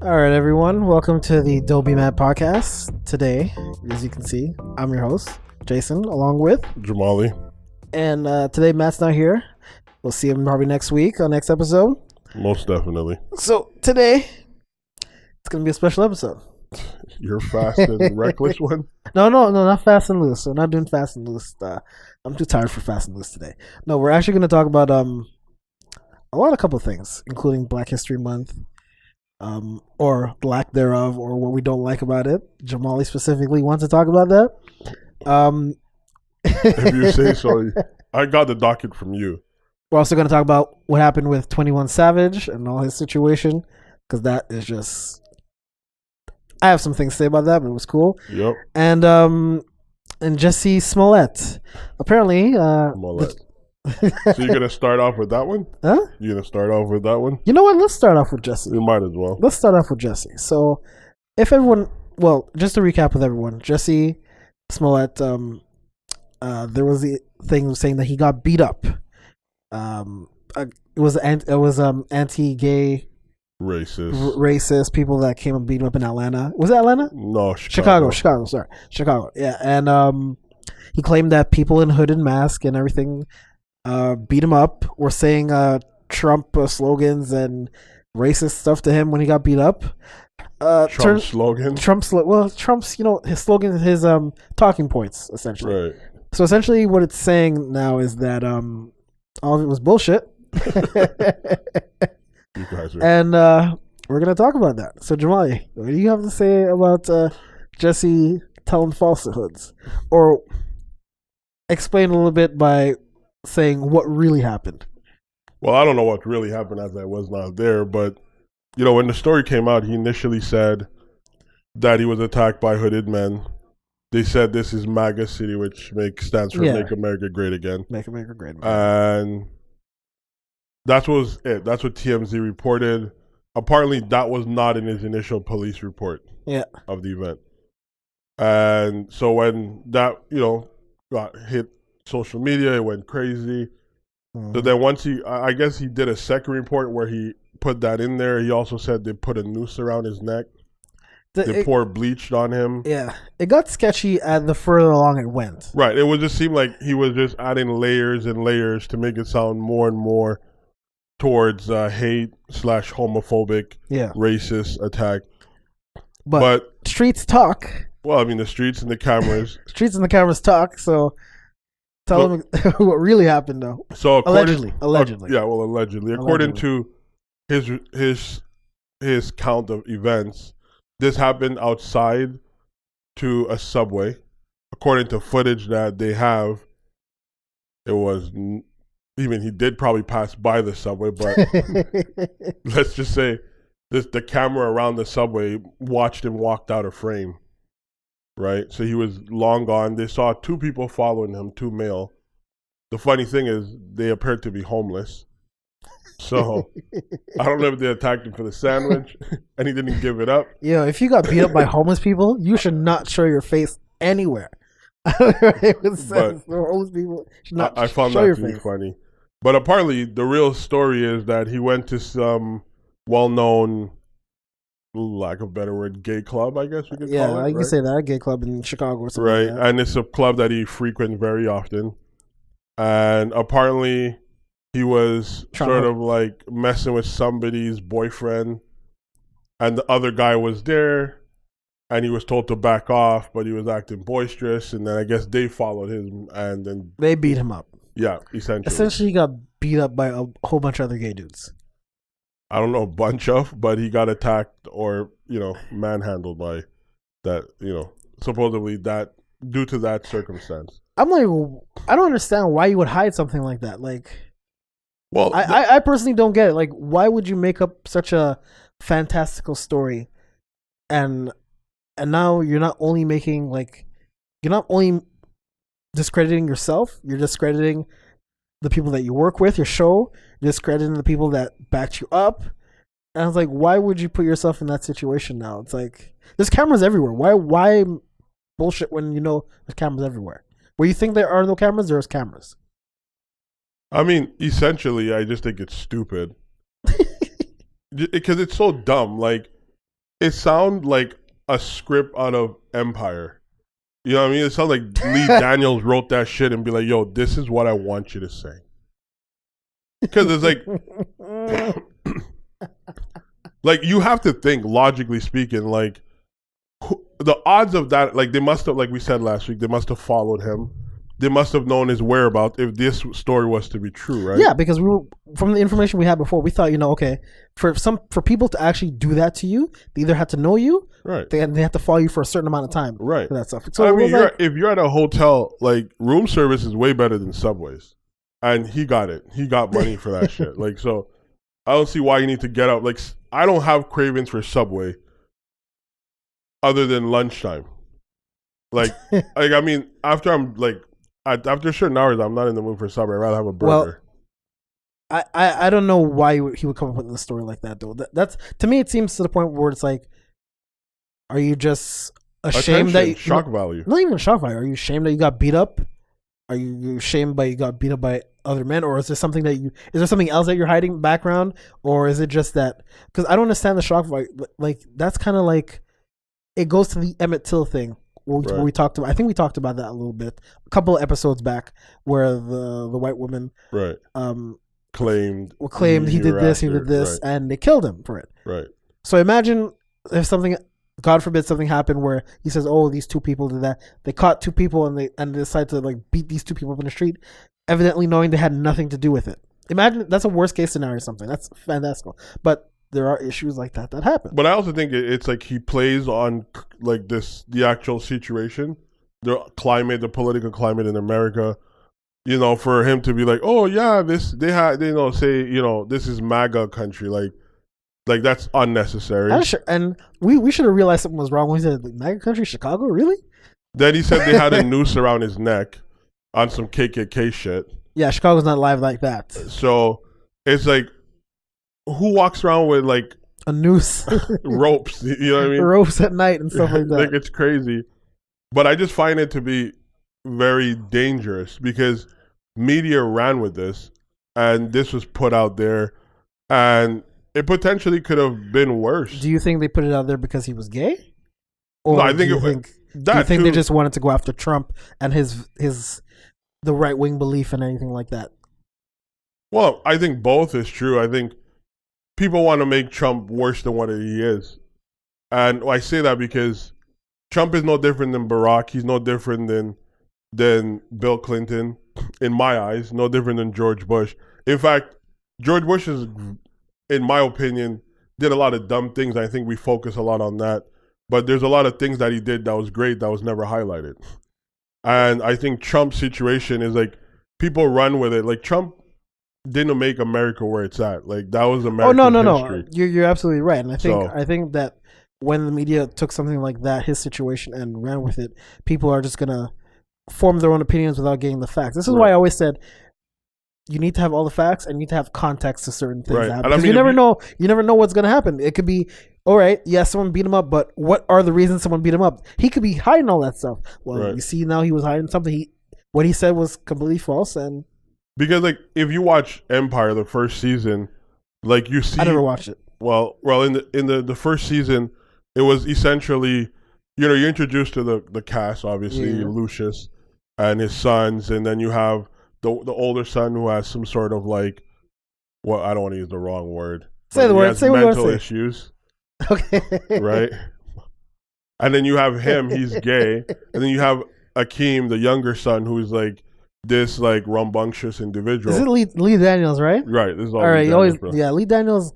All right, everyone. Welcome to the Dolby Matt podcast. Today, as you can see, I'm your host, Jason, along with Jamali. And today, Matt's not here. We'll see him probably next week on next episode. Most definitely. So today, it's gonna be a special episode. Your fast and reckless one? No, not fast and loose. We're not doing fast and loose. I'm too tired for fast and loose today. No, we're actually gonna talk about a couple of things, including Black History Month. Or lack thereof, or what we don't like about it. Jamali specifically wants to talk about that. If you say so. I got the docket from you. We're also going to talk about what happened with 21 Savage and all his situation, because that is just... I have some things to say about that, but it was cool. Yep. And Jesse Smollett. Apparently... Smollett. So you're going to start off with that one? Huh? You're going to start off with that one? You know what? Let's start off with Jesse. We might as well. Let's start off with Jesse. So, if everyone... Well, just to recap with everyone. Jesse Smollett, there was the thing saying that he got beat up. It was anti-gay... Racist people that came and beat him up in Atlanta. Was it Atlanta? No, Chicago. Sorry. Chicago. Yeah. And he claimed that people in hooded masks and everything... beat him up. Were saying Trump slogans and racist stuff to him when he got beat up. Trump's his slogan, his talking points essentially. Right. So essentially, what it's saying now is that all of it was bullshit. You guys are... And we're gonna talk about that. So Jamali, what do you have to say about Jesse telling falsehoods, or explain a little bit by saying what really happened? Well, I don't know what really happened as I was not there, but, when the story came out, he initially said that he was attacked by hooded men. They said this is MAGA City, which stands for Make America Great Again. Make America Great Again. And that was it. That's what TMZ reported. Apparently, that was not in his initial police report of the event. And so when that, got hit social media, it went crazy. So then once I guess he did a second report where he put that in there. He also said they put a noose around his neck. They poured bleach on him. Yeah, it got sketchy the further along it went. Right, it would just seem like he was just adding layers and layers to make it sound more and more towards hate/homophobic, racist attack. But streets talk. Well, I mean, the streets and the cameras. Streets and the cameras talk, so... Tell them what really happened, though. So allegedly. Allegedly. According to his count of events, this happened outside to a subway. According to footage that they have, it was... he did probably pass by the subway, but let's just say the camera around the subway watched him walk out of frame. Right, so he was long gone. They saw two people following him, two male. The funny thing is, they appeared to be homeless. So I don't know if they attacked him for the sandwich, and he didn't give it up. If you got beat up by homeless people, you should not show your face anywhere. I found that to be funny. But apparently, the real story is that he went to some well-known, lack of a better word, gay club, I guess we could call it. Yeah, you can say that, a gay club in Chicago or something. Right, like that. And it's a club that he frequents very often. And apparently he was sort of like messing with somebody's boyfriend, and the other guy was there, and he was told to back off, but he was acting boisterous, and then I guess they followed him, and then... They beat him up. Yeah, essentially. Essentially, he got beat up by a whole bunch of other gay dudes. I don't know a bunch of, but he got attacked or, manhandled by that, supposedly that due to that circumstance. I'm like, I don't understand why you would hide something like that. Like, well, I personally don't get it. Like, why would you make up such a fantastical story? And now you're not only discrediting yourself, you're discrediting the people that you work with, your show, discrediting the people that backed you up. And I was like, why would you put yourself in that situation now? It's like, there's cameras everywhere. Why bullshit when there's cameras everywhere? Where you think there are no cameras, there's cameras. I mean, essentially, I just think it's stupid because it's so dumb. Like, it sounds like a script out of Empire. You know what I mean? It sounds like Lee Daniels wrote that shit and be like, "Yo, this is what I want you to say." Because it's like you have to think logically speaking. Like, the odds of that, like they must have, like we said last week, they must have followed him. They must have known his whereabouts if this story was to be true, right? Yeah, because we were, from the information we had before, we thought, okay, for people to actually do that to you, they either had to know you, right? They have to follow you for a certain amount of time, right? For that stuff. So I mean, if you're at a hotel, like room service is way better than Subways, and he got it. He got money for that shit. Like, so I don't see why you need to get up. Like, I don't have cravings for Subway other than lunchtime. Like, I mean, after I'm like. After certain hours, I'm not in the mood for Subway. I'd rather have a burger. Well, I don't know why he would come up with a story like that, though. That's, to me, it seems to the point where it's like, are you just ashamed that you, shock value? Not even shock value. Are you ashamed that you got beat up? Are you ashamed by you got beat up by other men, or is there something that is there something else that you're hiding background, or is it just that? Because I don't understand the shock value. Like, that's kind of like, it goes to the Emmett Till thing. Where we talked about, I think we talked about that a little bit, a couple of episodes back, where the white woman claimed he did this, right, and they killed him for it. Right. So imagine if something, God forbid, something happened where he says, "Oh, these two people did that." They caught two people and they decided to like beat these two people up in the street, evidently knowing they had nothing to do with it. Imagine that's a worst case scenario. Something that's fantastical, but there are issues like that happen. But I also think it's like he plays on like the actual situation, the climate, the political climate in America. You know, for him to be like, oh yeah, this this is MAGA country, like that's unnecessary. And we should have realized something was wrong when he said like, MAGA country, Chicago, really? Then he said they had a noose around his neck on some KKK shit. Yeah, Chicago's not live like that. So it's like, who walks around with like a noose, ropes? You know what I mean? Ropes at night and stuff like that. Like, it's crazy. But I just find it to be very dangerous because media ran with this, and this was put out there, and it potentially could have been worse. Do you think they put it out there because he was gay? Or no, I think do you think they just wanted to go after Trump and the right wing belief and anything like that? Well, I think both is true. I think people want to make Trump worse than what he is. And I say that because Trump is no different than Barack. He's no different than Bill Clinton, in my eyes. No different than George Bush. In fact, George Bush is, in my opinion, did a lot of dumb things. I think we focus a lot on that. But there's a lot of things that he did that was great that was never highlighted. And I think Trump's situation is like, people run with it. Like, Trump didn't make America where it's at. Like, that was American history. No. You're absolutely right. And I think that when the media took something like that, his situation, and ran with it, people are just gonna form their own opinions without getting the facts. This is why I always said you need to have all the facts and you need to have context to certain things. Right. Because you never know what's gonna happen. It could be, all right, someone beat him up, but what are the reasons someone beat him up? He could be hiding all that stuff. Well, you see now he was hiding something. What he said was completely false. And because, like, if you watch Empire, the first season, like, you see, I never watched it. Well, in the first season, it was essentially, you're introduced to the cast, obviously, Lucius and his sons, and then you have the older son who has some sort of like, well, I don't want to use the wrong word. Say the word. Say mental issues. Okay. Right. And then you have him. He's gay, and then you have Akeem, the younger son, who's like this like rambunctious individual. Is it Lee Daniels, right? Right. This is all right. Lee Daniels.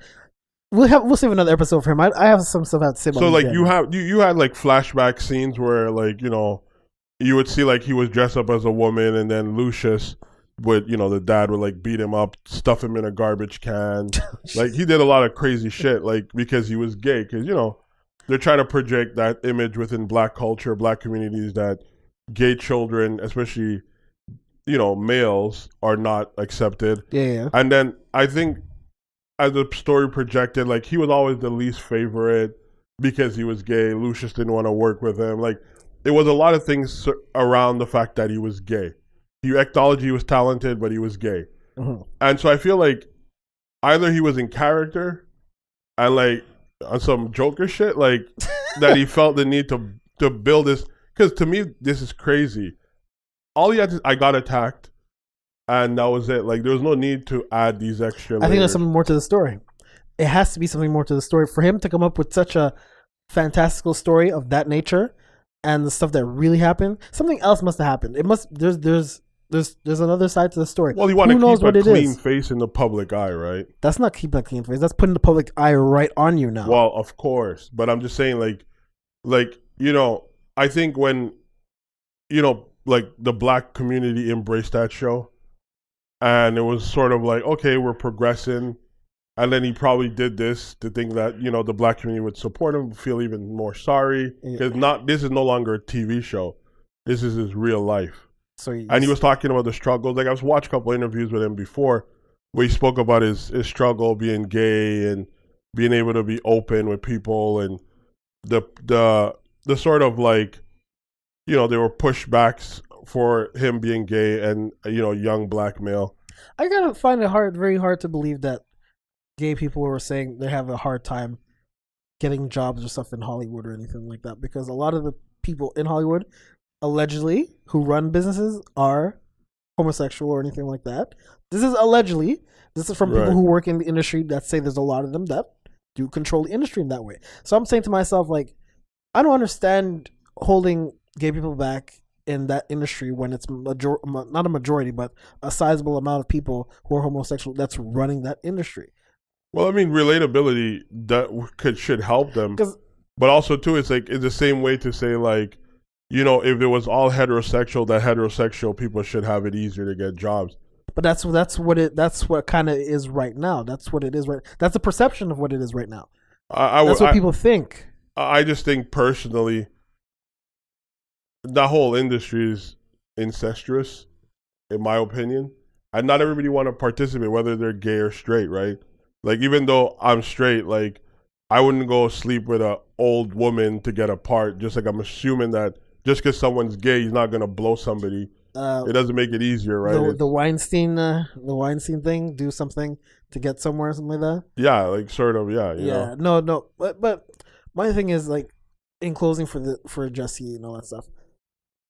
We'll save another episode for him. I have some stuff I have to say about. So like you had like flashback scenes where like you would see like he was dressed up as a woman, and then Lucius would the dad would like beat him up, stuff him in a garbage can. Like he did a lot of crazy shit like because he was gay, because they're trying to project that image within black culture, black communities, that gay children, especially males, are not accepted. Yeah. And then I think, as the story projected, like he was always the least favorite because he was gay. Lucius didn't want to work with him. Like, it was a lot of things around the fact that he was gay. He acknowledged he was talented, but he was gay. And so I feel like either he was in character and like on some Joker shit, like that he felt the need to build this. Because to me, this is crazy. All he had to, I got attacked, and that was it. Like there was no need to add these extra layers. I think there's something more to the story. It has to be something more to the story for him to come up with such a fantastical story of that nature, and the stuff that really happened. Something else must have happened. It must. There's another side to the story. Well, you want to keep a clean face in the public eye, right? That's not keeping a clean face. That's putting the public eye right on you now. Well, of course, but I'm just saying, like you know, I think when, you know, like the black community embraced that show, and it was sort of like, okay, we're progressing, and then he probably did this to think that, you know, the black community would support him, feel even more sorry, because this is no longer a TV show, this is his real life. So and he was talking about the struggles. Like I was watching a couple of interviews with him before, where he spoke about his struggle being gay and being able to be open with people, and the sort of like, you know, there were pushbacks for him being gay and, you know, young black male. I gotta find it very hard to believe that gay people were saying they have a hard time getting jobs or stuff in Hollywood or anything like that, because a lot of the people in Hollywood, allegedly, who run businesses are homosexual or anything like that. This is allegedly. This is from people who work in the industry that say there's a lot of them that do control the industry in that way. So I'm saying to myself, like, I don't understand holding gay people back in that industry when it's not a majority, but a sizable amount of people who are homosexual that's running that industry. Well, I mean, relatability that should help them, but also too, it's like it's the same way to say, like, you know, if it was all heterosexual, that heterosexual people should have it easier to get jobs. But that's what kind of is right now. That's what it is right. That's the perception of what it is right now. That's what people think. I just think personally, that whole industry is incestuous, in my opinion, and not everybody want to participate, whether they're gay or straight, right? Like, even though I'm straight, like, I wouldn't go sleep with an old woman to get a part. Just like I'm assuming that just because someone's gay, he's not gonna blow somebody. It doesn't make it easier, right? The Weinstein thing, do something to get somewhere, something like that. Yeah, like sort of, yeah. Yeah, no, but my thing is, like, in closing for Jesse and all that stuff,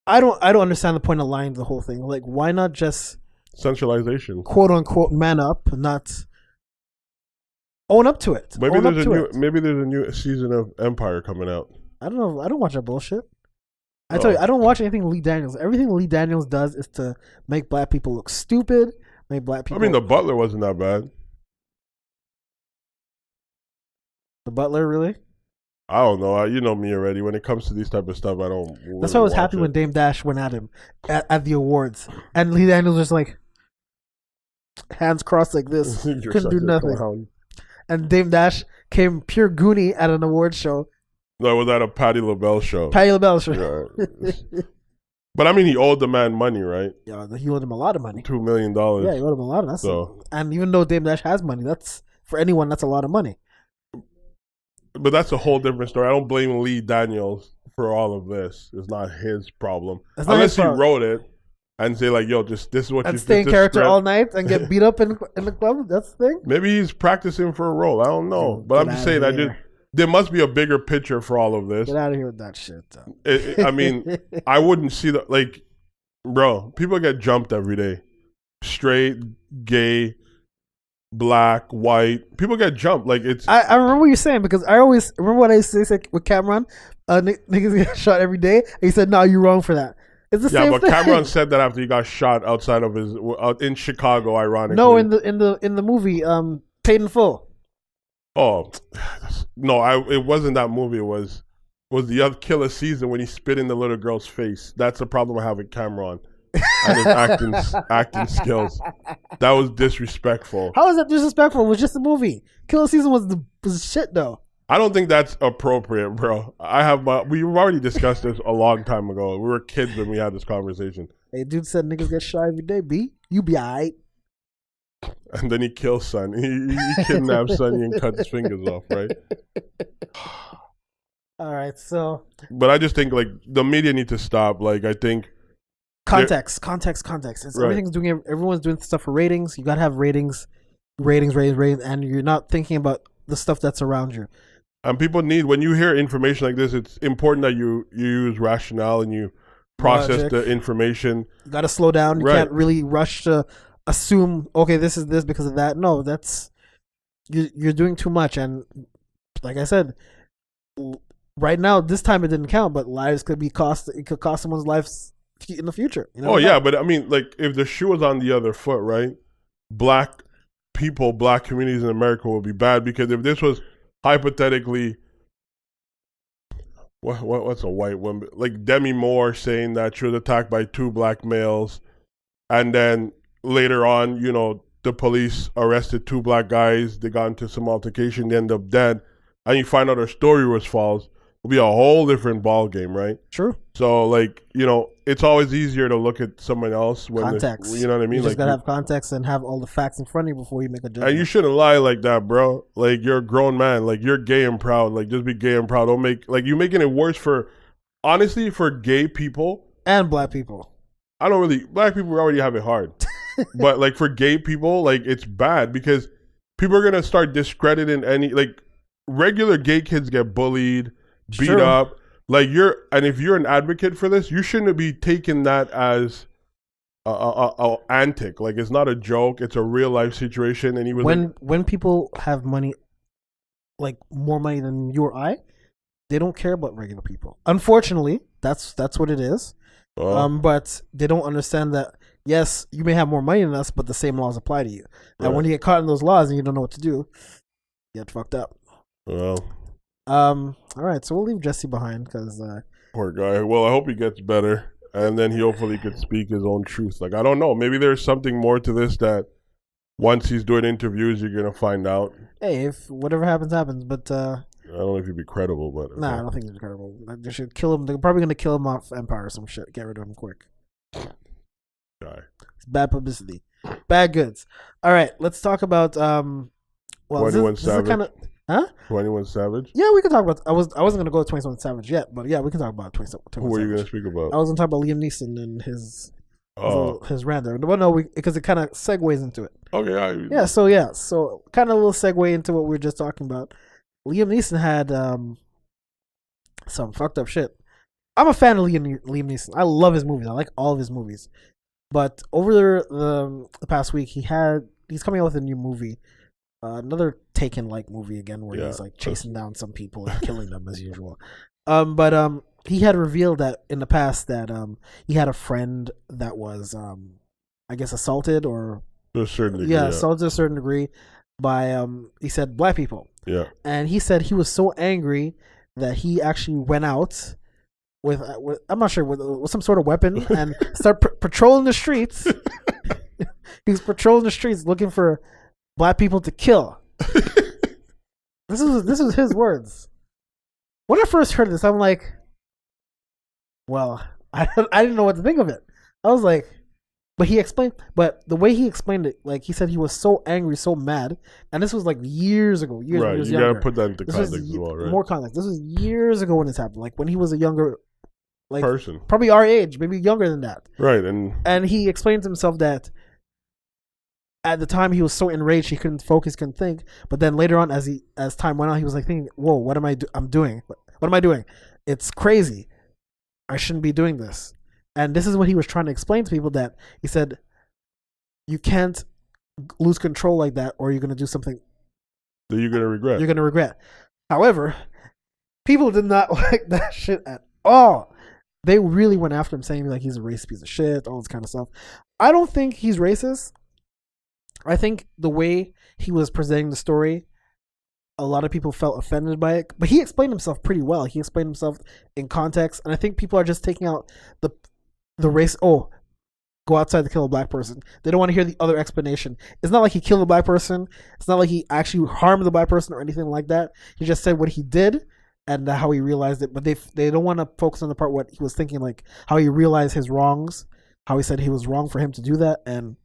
I don't understand the point of lying to the whole thing. Like, why not just centralization, quote unquote, man up, not own up to it. Maybe there's a new season of Empire coming out. I don't know. I don't watch that bullshit. I tell you, I don't watch anything Lee Daniels. Everything Lee Daniels does is to make black people look stupid. Make black people. I mean, The Butler wasn't that bad. The Butler, really? I don't know. You know me already. When it comes to these type of stuff, I don't. Really That's why I was happy when Dame Dash went at him at the awards, and Lee Daniels was like, hands crossed like this, couldn't do nothing. Clown. And Dame Dash came pure Goonie at an award show. No, it was at a Patti LaBelle show. Patti LaBelle show. Yeah. But I mean, he owed the man money, right? Yeah, he owed him a lot of money. $2 million. Yeah, he owed him a lot of that. And even though Dame Dash has money, that's for anyone, that's a lot of money. But that's a whole different story. I don't blame Lee Daniels for all of this. It's not his problem. Unless he wrote it and say, like, yo, just this is what you stay in character all night and get beat up in the club. That's the thing. Maybe he's practicing for a role. I don't know. But I'm just saying there must be a bigger picture for all of this. Get out of here with that shit. I mean, I wouldn't see that. Like, bro, people get jumped every day. Straight, gay, black, white. People get jumped. Like, it's. I remember what you're saying, because I always remember what I used to say with Cameron. Niggas get shot every day. And he said, "No, you're wrong for that." It's the same thing. Yeah, but Cameron said that after he got shot outside of his in Chicago. Ironically, no, in the movie, Paid in Full. Oh no! It wasn't that movie. It was the other Killer Season when he spit in the little girl's face. That's the problem I have with Cameron and his acting skills. That was disrespectful. How is that disrespectful? It was just a movie. Killer Season was shit though. I don't think that's appropriate, bro. We've already discussed this a long time ago. We were kids when we had this conversation. Hey, dude said niggas get shot every day. B, you be alright. And then he kills Sonny. He kidnaps Sonny and cuts his fingers off, right? All right, so. But I just think, like, the media need to stop. Like, I think context. It's Right. everyone's doing stuff for ratings. You gotta have ratings, and you're not thinking about the stuff that's around you. And people need, when you hear information like this, it's important that you use rationale and you process Logic. the information. You gotta slow down. You Right. can't really rush to assume, okay, this is this because of that. No, that's you're doing too much. And like I said, right now, this time it didn't count, but lives could be cost. It could cost someone's lives in the future. You know? Oh yeah, but I mean, like, if the shoe was on the other foot, right? Black people, black communities in America will be bad, because if this was hypothetically, what's a white woman, like Demi Moore saying that she was attacked by 2 black males, and then later on, the police arrested 2 black guys. They got into some altercation. They end up dead, and you find out her story was false. It'll be a whole different ball game, right? True. So, like, it's always easier to look at someone else when context. you know what I mean. You just like, gotta have context and have all the facts in front of you before you make a judgment. and you shouldn't lie like that, bro. Like, you're a grown man. Like, you're gay and proud. Like, just be gay and proud. Don't make, like, you making it worse honestly, for gay people and black people. Black people already have it hard. But, like, for gay people, like, it's bad, because people are gonna start discrediting like, regular gay kids get bullied, beat up. Like, and if you're an advocate for this, you shouldn't be taking that as a antic. Like, it's not a joke. It's a real life situation. And he was when people have money, like more money than you or I, they don't care about regular people. Unfortunately, that's what it is. But they don't understand that, yes, you may have more money than us, but the same laws apply to you. Right. And when you get caught in those laws and you don't know what to do, you get fucked up. Well. All right, so we'll leave Jesse behind because poor guy. Well, I hope he gets better, and then he hopefully could speak his own truth. Like, I don't know, maybe there's something more to this that once he's doing interviews, you're gonna find out. Hey, if whatever happens, but I don't know if he'd be credible, but nah, I don't think he's credible. They should kill him. They're probably gonna kill him off Empire or some shit. Get rid of him quick. Guy. It's bad publicity, bad goods. All right, let's talk about 21 Savage. Kind of. Huh? 21 Savage? Yeah, we can talk about. I wasn't gonna go to 21 Savage yet, but yeah, we can talk about 21 Savage. Who were you gonna speak about? I was gonna talk about Liam Neeson and his rant there. Well, no, because it kind of segues into it. Okay. So kind of a little segue into what we were just talking about. Liam Neeson had some fucked up shit. I'm a fan of Liam Neeson. I love his movies. I like all of his movies. But over the past week, he's coming out with a new movie. Another Taken-like movie again, where he's like chasing down some people and killing them as usual. But he had revealed that in the past that he had a friend that was, I guess, assaulted or to a certain degree. Assaulted to a certain degree by he said black people. Yeah. And he said he was so angry that he actually went out with I'm not sure with some sort of weapon and started patrolling the streets. He's patrolling the streets looking for black people to kill. This is his words. When I first heard this, I'm like, well, I didn't know what to think of it. I was like, but the way he explained it, like he said he was so angry, so mad, and this was like years ago. Right, you younger. gotta put that into context as well, right? More context. This was years ago when this happened, like when he was a younger person, probably our age, maybe younger than that. Right, and he explained to himself that at the time he was so enraged he couldn't focus, couldn't think. But then later on, as time went on, he was like thinking, "Whoa, what am I doing? What am I doing? It's crazy. I shouldn't be doing this." And this is what he was trying to explain to people, that he said, you can't lose control like that, or you're going to do something that you're going to regret. You're going to regret. However, people did not like that shit at all. They really went after him, saying like he's a racist piece of shit, all this kind of stuff. I don't think he's racist. I think the way he was presenting the story, a lot of people felt offended by it. But he explained himself pretty well. He explained himself in context, and I think people are just taking out the race. Oh, go outside to kill a black person. They don't want to hear the other explanation. It's not like he killed a black person. It's not like he actually harmed the black person or anything like that. He just said what he did and how he realized it. But they don't want to focus on the part what he was thinking, like how he realized his wrongs, how he said he was wrong for him to do that, and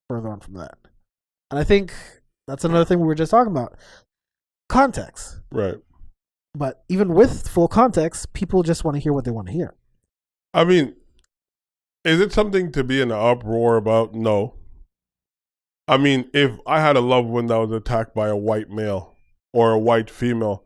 further on from that. And I think that's another thing we were just talking about. Context. Right. But even with full context, people just want to hear what they want to hear. I mean, Is it something to be in an uproar about? No. I mean, if I had a loved one that was attacked by a white male or a white female,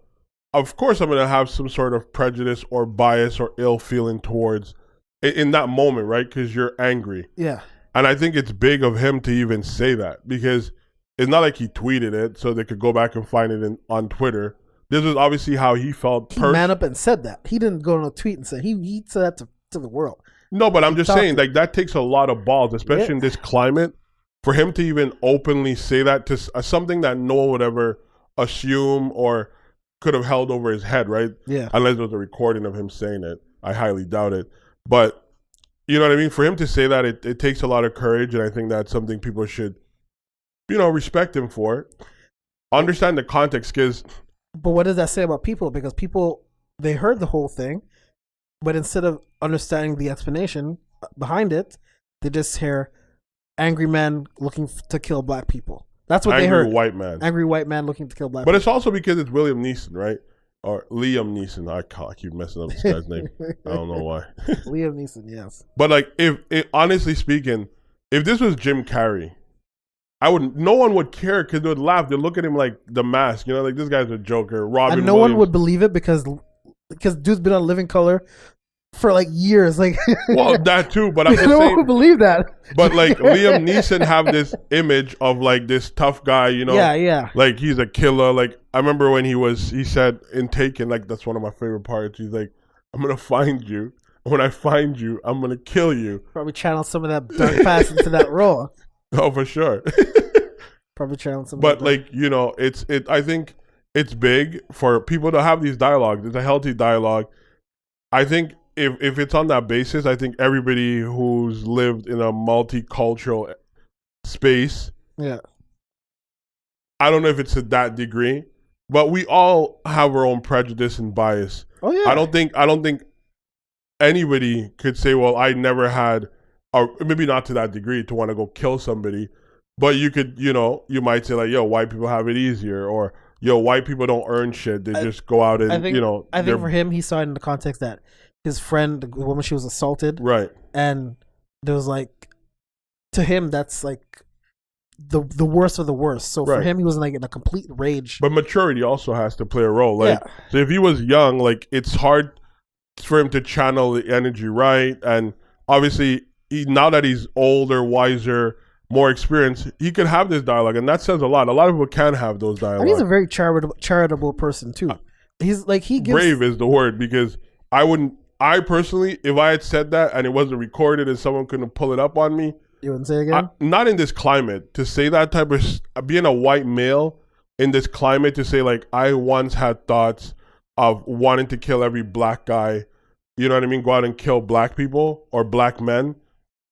of course I'm going to have some sort of prejudice or bias or ill feeling towards in that moment, right? Because you're angry. Yeah. And I think it's big of him to even say that because it's not like he tweeted it so they could go back and find it on Twitter. This was obviously how he felt. He man up and said that. He didn't go on a tweet and say he said that to the world. No, but I'm just saying, like, that takes a lot of balls, especially in this climate, for him to even openly say that to something that no one would ever assume or could have held over his head, right? Yeah. Unless there was a recording of him saying it. I highly doubt it. But, you know what I mean? For him to say that, it takes a lot of courage, and I think that's something people should, respect him for. Understand the context, because... But what does that say about people? Because people, they heard the whole thing, but instead of understanding the explanation behind it, they just hear angry men looking to kill black people. That's what they heard. Angry white man. Angry white man looking to kill black people. But people. it's also because it's William Neeson, right? Or Liam Neeson. I keep messing up this guy's name. I don't know why. Liam Neeson, yes. But like, honestly speaking, if this was Jim Carrey, no one would care because they would laugh. They'd look at him like The Mask, like this guy's a joker. Robin and no Williams. one would believe it because dude's been on Living Color for like years. Like, well, that too. But I'm just no saying, one would believe that. But like Liam Neeson have this image of like this tough guy, Yeah. Like he's a killer. Like I remember when he said in Taken, like that's one of my favorite parts. He's like, "I'm gonna find you. When I find you, I'm gonna kill you." Probably channel some of that dark past into that role. Oh, for sure. Probably channel some. But like I think it's big for people to have these dialogues. It's a healthy dialogue. I think if it's on that basis, I think everybody who's lived in a multicultural space, yeah. I don't know if it's to that degree, but we all have our own prejudice and bias. Oh yeah. I don't think anybody could say, well, I never had, or maybe not to that degree, to want to go kill somebody. But you could, you might say like, yo, white people have it easier, or yo, white people don't earn shit. They just go out and, I think for him, he saw it in the context that his friend, the woman, she was assaulted. Right. And there was like, to him, that's like the worst of the worst. So for him, he was like in a complete rage. But maturity also has to play a role. Like, so if he was young, like it's hard for him to channel the energy right. And obviously, now that he's older, wiser, more experience, he could have this dialogue, and that says a lot. A lot of people can have those dialogues. And he's a very charitable person too. He's like, he gives... Brave is the word, because I personally, if I had said that and it wasn't recorded and someone couldn't pull it up on me, you wouldn't say again? Not in this climate. To say that type of, being a white male in this climate, to say like, I once had thoughts of wanting to kill every black guy, you know what I mean? Go out and kill black people or black men.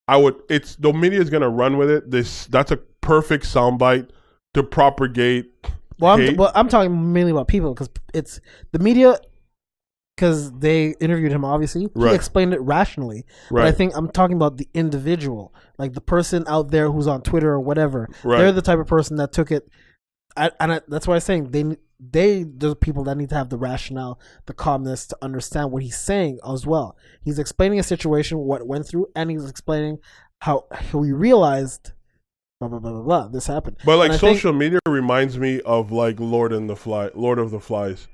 The media is gonna run with it. That's a perfect soundbite to propagate. I'm talking mainly about people, because it's the media, because they interviewed him. Obviously, he explained it rationally. Right. But I think I'm talking about the individual, like the person out there who's on Twitter or whatever. Right. They're the type of person that took it, that's why I'm saying there's people that need to have the rationale, the calmness to understand what he's saying as well. He's explaining a situation, what went through, and he's explaining how he realized blah blah blah blah blah this happened. But like social media reminds me of like Lord of the Flies.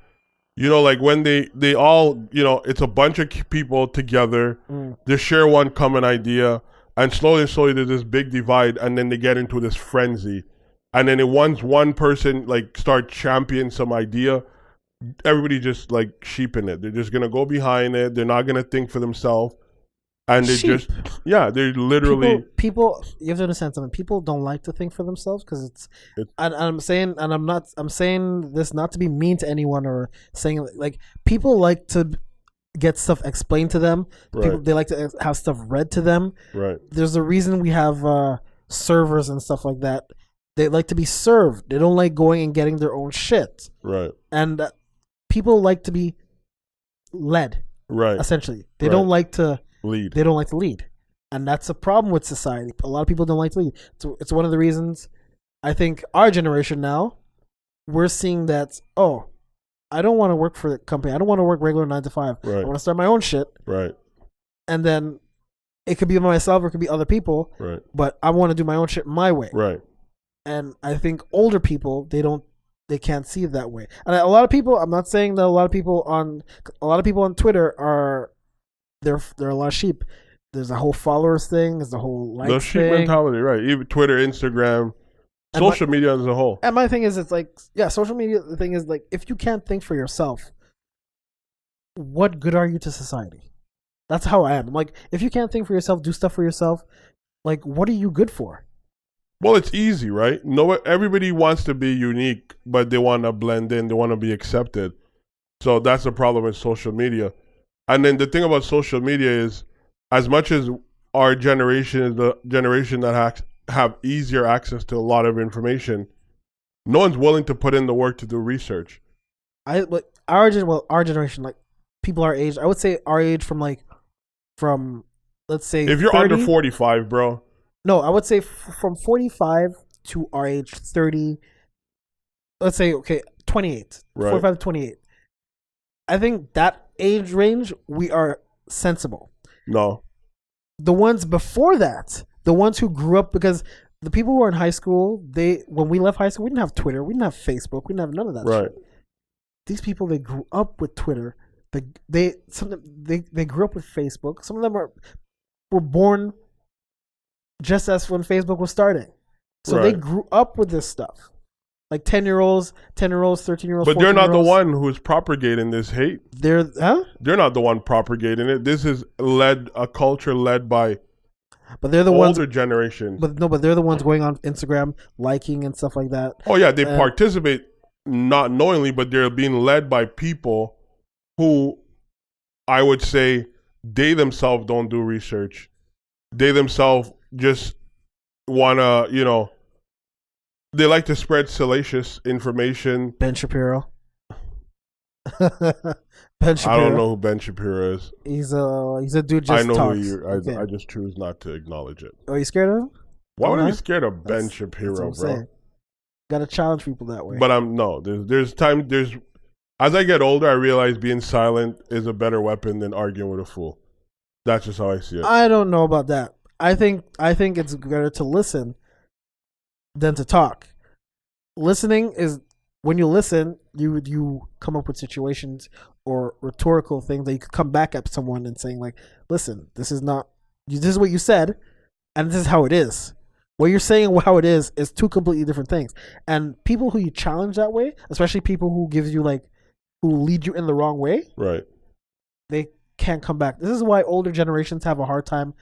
Like when they all, it's a bunch of people together, they share one common idea, and slowly there's this big divide, and then they get into this frenzy. And then once one person like start championing some idea, everybody just like sheep in it. They're just gonna go behind it. They're not gonna think for themselves, and they're literally people. You have to understand something. People don't like to think for themselves because I'm saying this not to be mean to anyone or saying like people like to get stuff explained to them. People, they like to have stuff read to them. Right. There's a reason we have servers and stuff like that. They like to be served. They don't like going and getting their own shit. Right. And people like to be led. Right. Essentially. They don't like to lead. They don't like to lead. And that's a problem with society. A lot of people don't like to lead. It's one of the reasons I think our generation now, we're seeing that, I don't want to work for the company. I don't want to work regular 9 to 5. Right. I want to start my own shit. Right. And then It could be myself or it could be other people, Right. but I want to do my own shit my way. Right. And I think older people, they can't see it that way. And a lot of people, I'm not saying that a lot of people on Twitter are they're a lot of sheep. There's a whole followers thing. There's a whole likes The sheep thing. mentality, right? Even Twitter, Instagram, social media as a whole. And my thing is, it's like, yeah, social media. The thing is, like, if you can't think for yourself, what good are you to society? That's how I am. I'm like, if you can't think for yourself, do stuff for yourself. Like, what are you good for? Well, it's easy, right? No, everybody wants to be unique, but they want to blend in. They want to be accepted. So that's the problem with social media. And then the thing about social media is, as much as our generation is the generation that have easier access to a lot of information, no one's willing to put in the work to do research. Our generation, like people our age, I would say our age from let's say if you're 30, under 45, bro. No, I would say from 45 to our age 30. Let's say 28, Right. 45 to 28. I think that age range we are sensible. No. The ones before that, the ones who grew up, because the people who are in high school, when we left high school, we didn't have Twitter, we didn't have Facebook, we didn't have none of that Right. shit. These people, they grew up with Twitter. They grew up with Facebook. Some of them were born just as when Facebook was starting. So they grew up with this stuff. Like 10-year-olds, 13-year-olds. But they're not the one who's propagating this hate. They're not the one propagating it. This is a culture led by but they're the older ones, generation. But they're the ones going on Instagram, liking and stuff like that. Oh yeah, they participate not knowingly, but they're being led by people who I would say they themselves don't do research. They themselves just want to, they like to spread salacious information. Ben Shapiro. Ben Shapiro. I don't know who Ben Shapiro is. He's a dude just I know talks. who you are. Okay. I just choose not to acknowledge it. Are you scared of him? Why would I be Huh? scared of Ben That's Shapiro, what I'm bro? saying. Gotta challenge people that way. But as I get older, I realize being silent is a better weapon than arguing with a fool. That's just how I see it. I don't know about that. I think it's better to listen than to talk. Listening is, when you listen, you come up with situations or rhetorical things that you could come back at someone and saying like, listen, this is what you said, and this is how it is. What you're saying and how it is two completely different things. And people who you challenge that way, especially people who who lead you in the wrong way, Right. they can't come back. This is why older generations have a hard time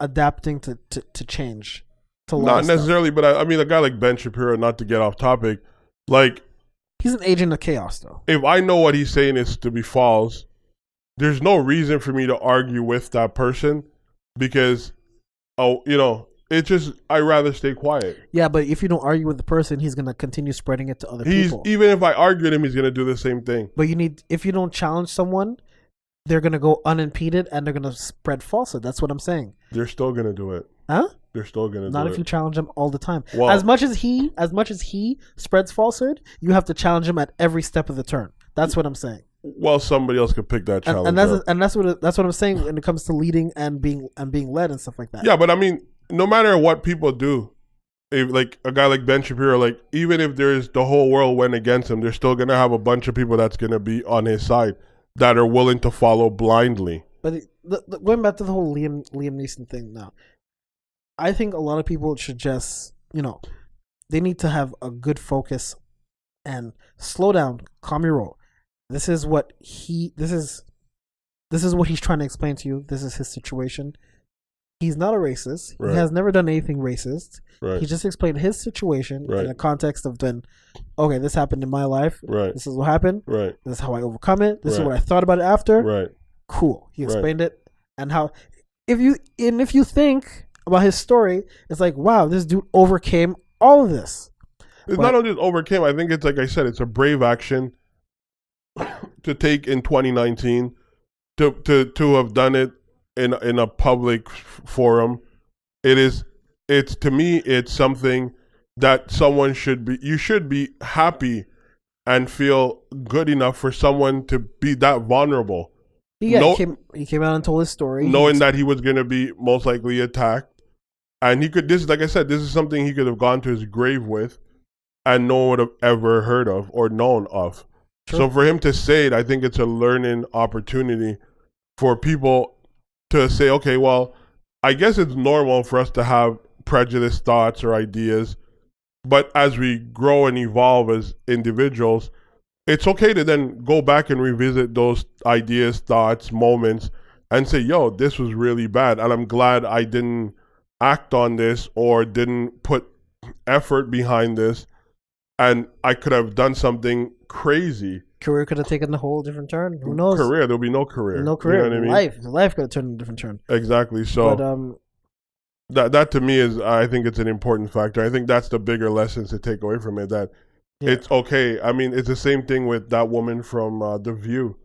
adapting to change. Not necessarily, but I mean, a guy like Ben Shapiro, not to get off topic, like, he's an agent of chaos, though. if I know what he's saying is to be false, there's no reason for me to argue with that person because, it's just, I'd rather stay quiet. Yeah, but if you don't argue with the person, he's going to continue spreading it to other people. Even if I argue with him, he's going to do the same thing. But if you don't challenge someone, they're going to go unimpeded and they're going to spread falsehood. That's what I'm saying. They're still going to do it. Huh? They're still going to do it. Not if you challenge them all the time. Well, as much as he spreads falsehood, you have to challenge him at every step of the turn. That's what I'm saying. Well, somebody else could pick that challenge up. And that's what I'm saying when it comes to leading and being led and stuff like that. Yeah, but I mean, no matter what people do, if, like a guy like Ben Shapiro, like, even if there's the whole world went against him, they're still gonna have a bunch of people that's gonna be on his side that are willing to follow blindly. But going back to the whole Liam Neeson thing now, I think a lot of people should just, they need to have a good focus and slow down, calm your roll. This is what he's trying to explain to you. This is his situation. He's not a racist. Right. He has never done anything racist. Right. He just explained his situation right. in the context of okay, this happened in my life. Right. This is what happened. Right. This is how I overcome it. This right. is what I thought about it after. Right. Cool. He explained it and how if you think about his story, it's like, wow, this dude overcame all of this. It's not only just overcame. I think it's, like I said, it's a brave action to take in 2019 to have done it in a public forum. It's to me, it's something that you should be happy and feel good enough for someone to be that vulnerable No, he came out and told his story, knowing that he was going to be most likely attacked. And he could, this is, like I said, this is something he could have gone to his grave with and no one would have ever heard of or known of. True. So for him to say it, I think it's a learning opportunity for people to say, okay, well, I guess it's normal for us to have prejudiced thoughts or ideas, but as we grow and evolve as individuals, it's okay to then go back and revisit those ideas, thoughts, moments, and say, yo, this was really bad. And I'm glad I didn't act on this or didn't put effort behind this. And I could have done something crazy. Career could have taken a whole different turn. Who knows? Career, there'll be no career. No career. You know what I mean? Life could have turned a different turn. Exactly. So but, that to me is, I think it's an important factor. I think that's the bigger lessons to take away from it, that it's okay. I mean, it's the same thing with that woman from The View.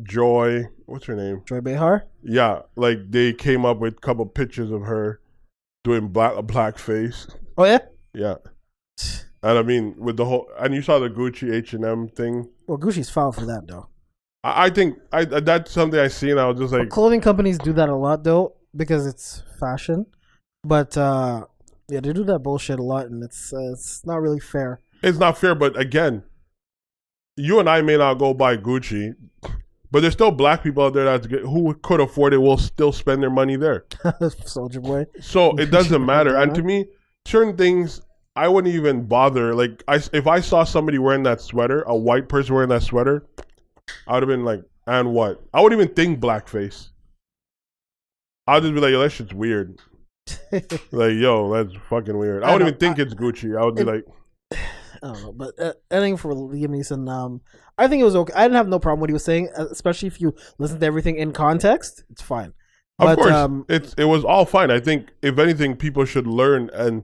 Joy, what's her name? Joy Behar? Yeah, like they came up with a couple pictures of her doing blackface. Oh, yeah? Yeah. And I mean, with the whole, and you saw the Gucci H&M thing. Well, Gucci's foul for that, though. I think that's something I seen. I was just like, well, clothing companies do that a lot, though, because it's fashion. But yeah, they do that bullshit a lot, and it's not really fair. It's not fair, but again, you and I may not go buy Gucci, but there's still black people out there who could afford it will still spend their money there. Soldier Boy. So it doesn't matter. And to me, certain things, I wouldn't even bother. Like, if I saw somebody wearing that sweater, a white person wearing that sweater, I would have been like, and what? I wouldn't even think blackface. I'd just be like, yo, that shit's weird. Like, yo, that's fucking weird. I wouldn't even think it's Gucci. I would be like, I don't know. But anything for Liam Neeson, I think it was okay. I didn't have no problem with what he was saying, especially if you listen to everything in context. It's fine. Of course, it was all fine. I think, if anything, people should learn and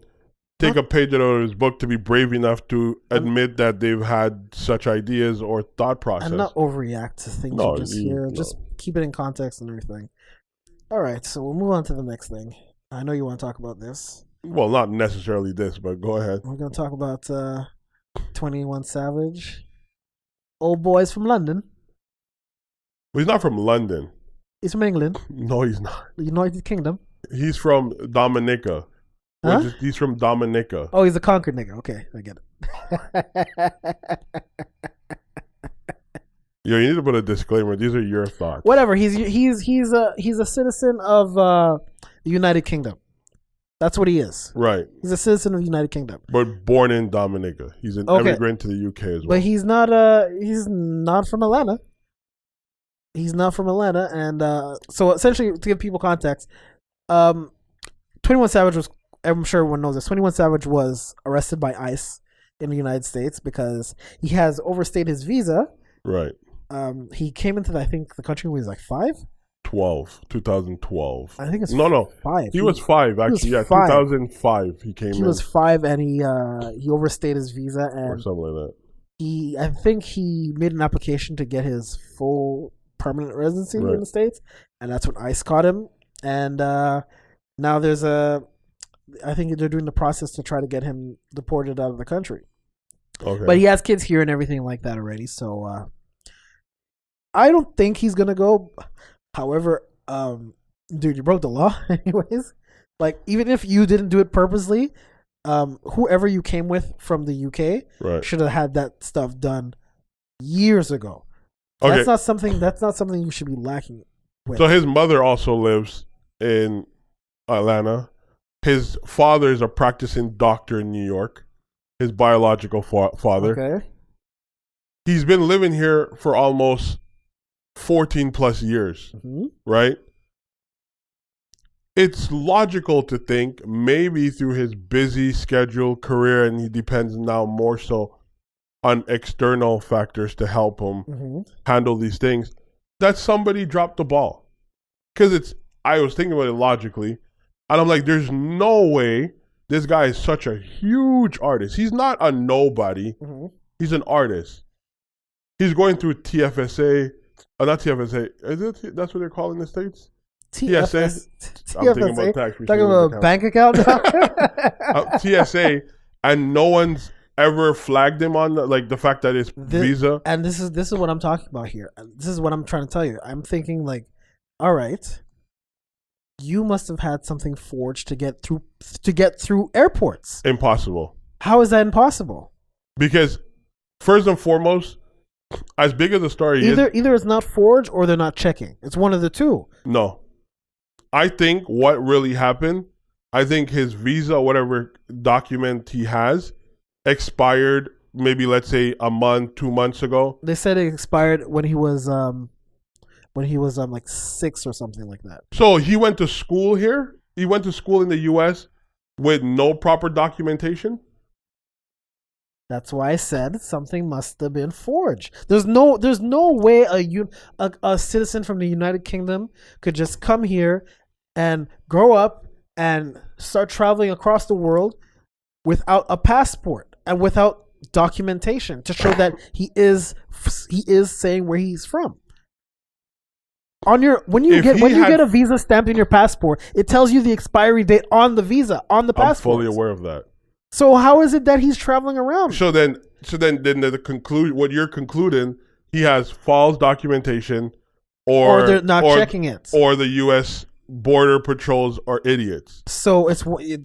take a page out of his book to be brave enough to admit that they've had such ideas or thought process. And not overreact to things you just hear. Just keep it in context and everything. All right, so we'll move on to the next thing. I know you want to talk about this. Well, not necessarily this, but go ahead. We're going to talk about 21 Savage. Old boys from London. Well, he's not from London. He's from England. No, he's not. The United Kingdom. He's from Dominica. Huh? He's from Dominica. Oh, he's a Concord nigga. Okay, I get it. Yo, you need to put a disclaimer. These are your thoughts. Whatever. He's a citizen of the United Kingdom. That's what he is. Right. He's a citizen of the United Kingdom. But born in Dominica. He's an immigrant to the UK as well. But he's not from Atlanta. He's not from Atlanta. And so essentially, to give people context, 21 Savage was, I'm sure everyone knows this, 21 Savage was arrested by ICE in the United States because he has overstayed his visa. Right. He came into, I think, the country when he was like 2012. I think it's 5. He was 5, actually. Yeah, 2005 he came in. He was 5 and he overstayed his visa. And or something like that. I think he made an application to get his full permanent residency in the States. And that's when ICE caught him. And now I think they're doing the process to try to get him deported out of the country. Okay. But he has kids here and everything like that already. So I don't think he's going to go. However, dude, you broke the law anyways. Like, even if you didn't do it purposely, whoever you came with from the UK should have had that stuff done years ago. Okay. That's not something you should be lacking with. So his mother also lives in Atlanta. His father is a practicing doctor in New York. His biological father. Okay. He's been living here for almost 14 plus years, right? It's logical to think maybe through his busy schedule, career, and he depends now more so on external factors to help him handle these things, that somebody dropped the ball. Because I was thinking about it logically, and I'm like, there's no way this guy is such a huge artist. He's not a nobody. He's an artist. He's going through TFSA. Not TFSA. That's what they're calling the States? TSA. I'm thinking about tax. Talking about a bank account now? TSA, and no one's ever flagged him on the fact that his visa? And this is what I'm talking about here. This is what I'm trying to tell you. I'm thinking like, all right, you must have had something forged to get through airports. Impossible. How is that impossible? Because first and foremost, as big as the story is, either it's not forged or they're not checking. It's one of the two. No, I think what really happened, I think his visa, whatever document he has, expired maybe, let's say, a month, 2 months ago. They said it expired when he was like 6 or something like that. So he went to school here. He went to school in the U.S. with no proper documentation. That's why I said something must have been forged. There's no way a citizen from the United Kingdom could just come here and grow up and start traveling across the world without a passport and without documentation to show that he is saying where he's from. When you get a visa stamped in your passport, it tells you the expiry date on the visa on the passport. I'm fully aware of that. So how is it that he's traveling around? So then the conclude what you're concluding, he has false documentation, or they're not checking it, or the U.S. border patrols are idiots. So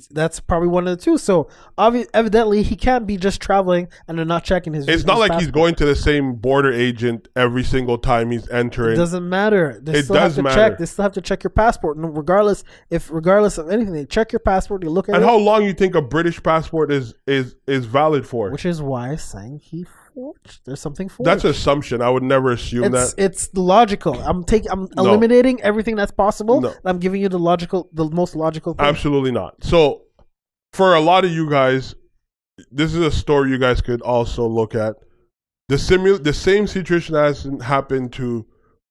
that's probably one of the two. So evidently he can't be just traveling and they're not checking his. It's not like passport. He's going to the same border agent every single time he's entering. It doesn't matter. They still have to check your passport, and regardless of anything, they check your passport. They look at it. And how long you think a British passport is valid for? Which is why I'm saying he forged. There's something forged. That's an assumption. I would never assume that. It's logical. I'm eliminating everything that's possible. No. I'm giving you the most logical thing. Absolutely not. So, for a lot of you guys, this is a story you guys could also look at. The same situation as happened to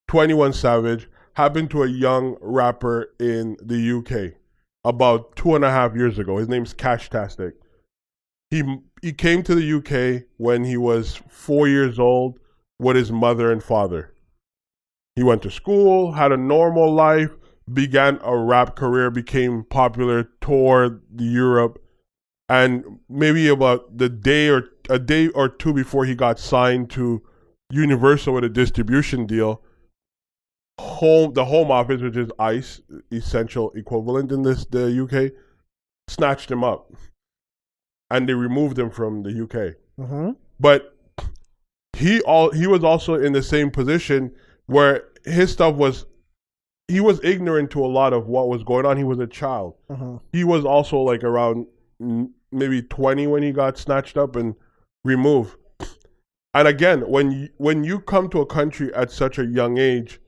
21 Savage happened to a young rapper in the UK about 2.5 years ago. His name's Cashtastic. He came to the UK when he was 4 years old with his mother and father. He went to school, had a normal life, began a rap career, became popular, toured Europe, and maybe about a day or two before he got signed to Universal with a distribution deal, the Home Office, which is ICE, essential equivalent in the UK, snatched him up. And they removed him from the UK. Mm-hmm. But he was also in the same position where his stuff was, he was ignorant to a lot of what was going on. He was a child. Mm-hmm. He was also like around maybe 20 when he got snatched up and removed. And again, when you come to a country at such a young age,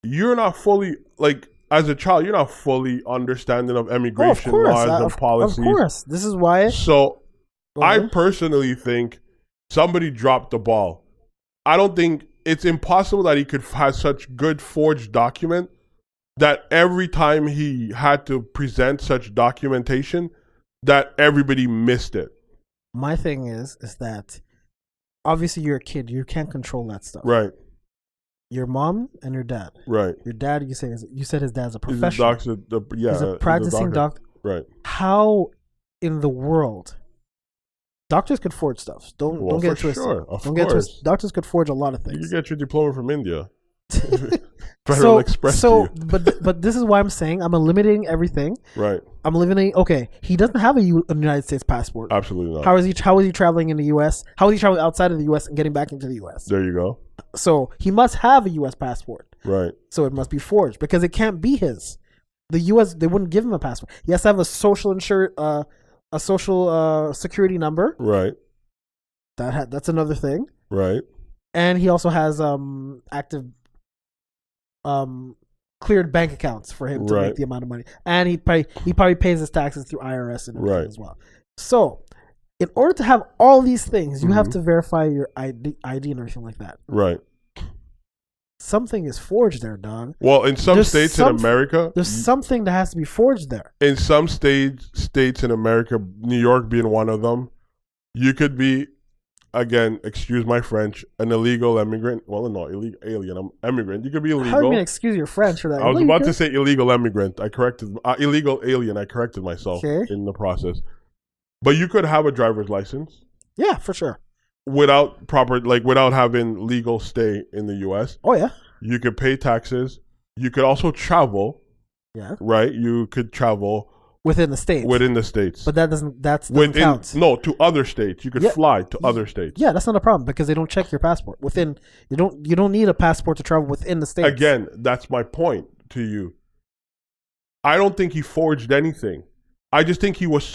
you're not fully, like, as a child, you're not fully understanding of immigration laws and policies. Of course. This is why. So I personally think somebody dropped the ball. I don't think it's impossible that he could have such good forged document that every time he had to present such documentation that everybody missed it. My thing is that obviously you're a kid. You can't control that stuff. Right. Your mom and your dad. Right. Your dad, you said his dad's a professional. He's a practicing doctor. Right. How in the world? Doctors could forge stuff. Don't get it twisted. Sure. Don't get it twisted. Doctors could forge a lot of things. You get your diploma from India. Federal Express. But this is why I'm saying I'm eliminating everything. Right. I'm eliminating. Okay, he doesn't have a United States passport. Absolutely not. How is he traveling in the U.S.? How is he traveling outside of the U.S. and getting back into the U.S.? There you go. So he must have a U.S. passport. Right. So it must be forged because it can't be his. The U.S. they wouldn't give him a passport. He has to have a social security number. Right. That's another thing. Right. And he also has active cleared bank accounts for him to make the amount of money. And he probably pays his taxes through IRS and everything as well. So in order to have all these things, you have to verify your ID and everything like that. Right. Something is forged there, dog. Well, in some states in America, there's something that has to be forged there. In some states in America, New York being one of them, you could be, again, excuse my French, an illegal immigrant. Well, no, illegal alien, immigrant. You could be illegal. How do you mean excuse your French for that? I was about to say illegal immigrant. I corrected illegal alien. I corrected myself in the process. But you could have a driver's license. Yeah, for sure. without having legal stay in the U.S. Oh yeah. You could pay taxes. You could also travel, Yeah. right? You could travel Within the states. within the states. But that doesn't count. No, to other states. You could Yeah. fly to other states. Yeah, that's not a problem because they don't check your passport. You don't need a passport to travel within the states. Again, that's my point to you. I don't think he forged anything. I just think he was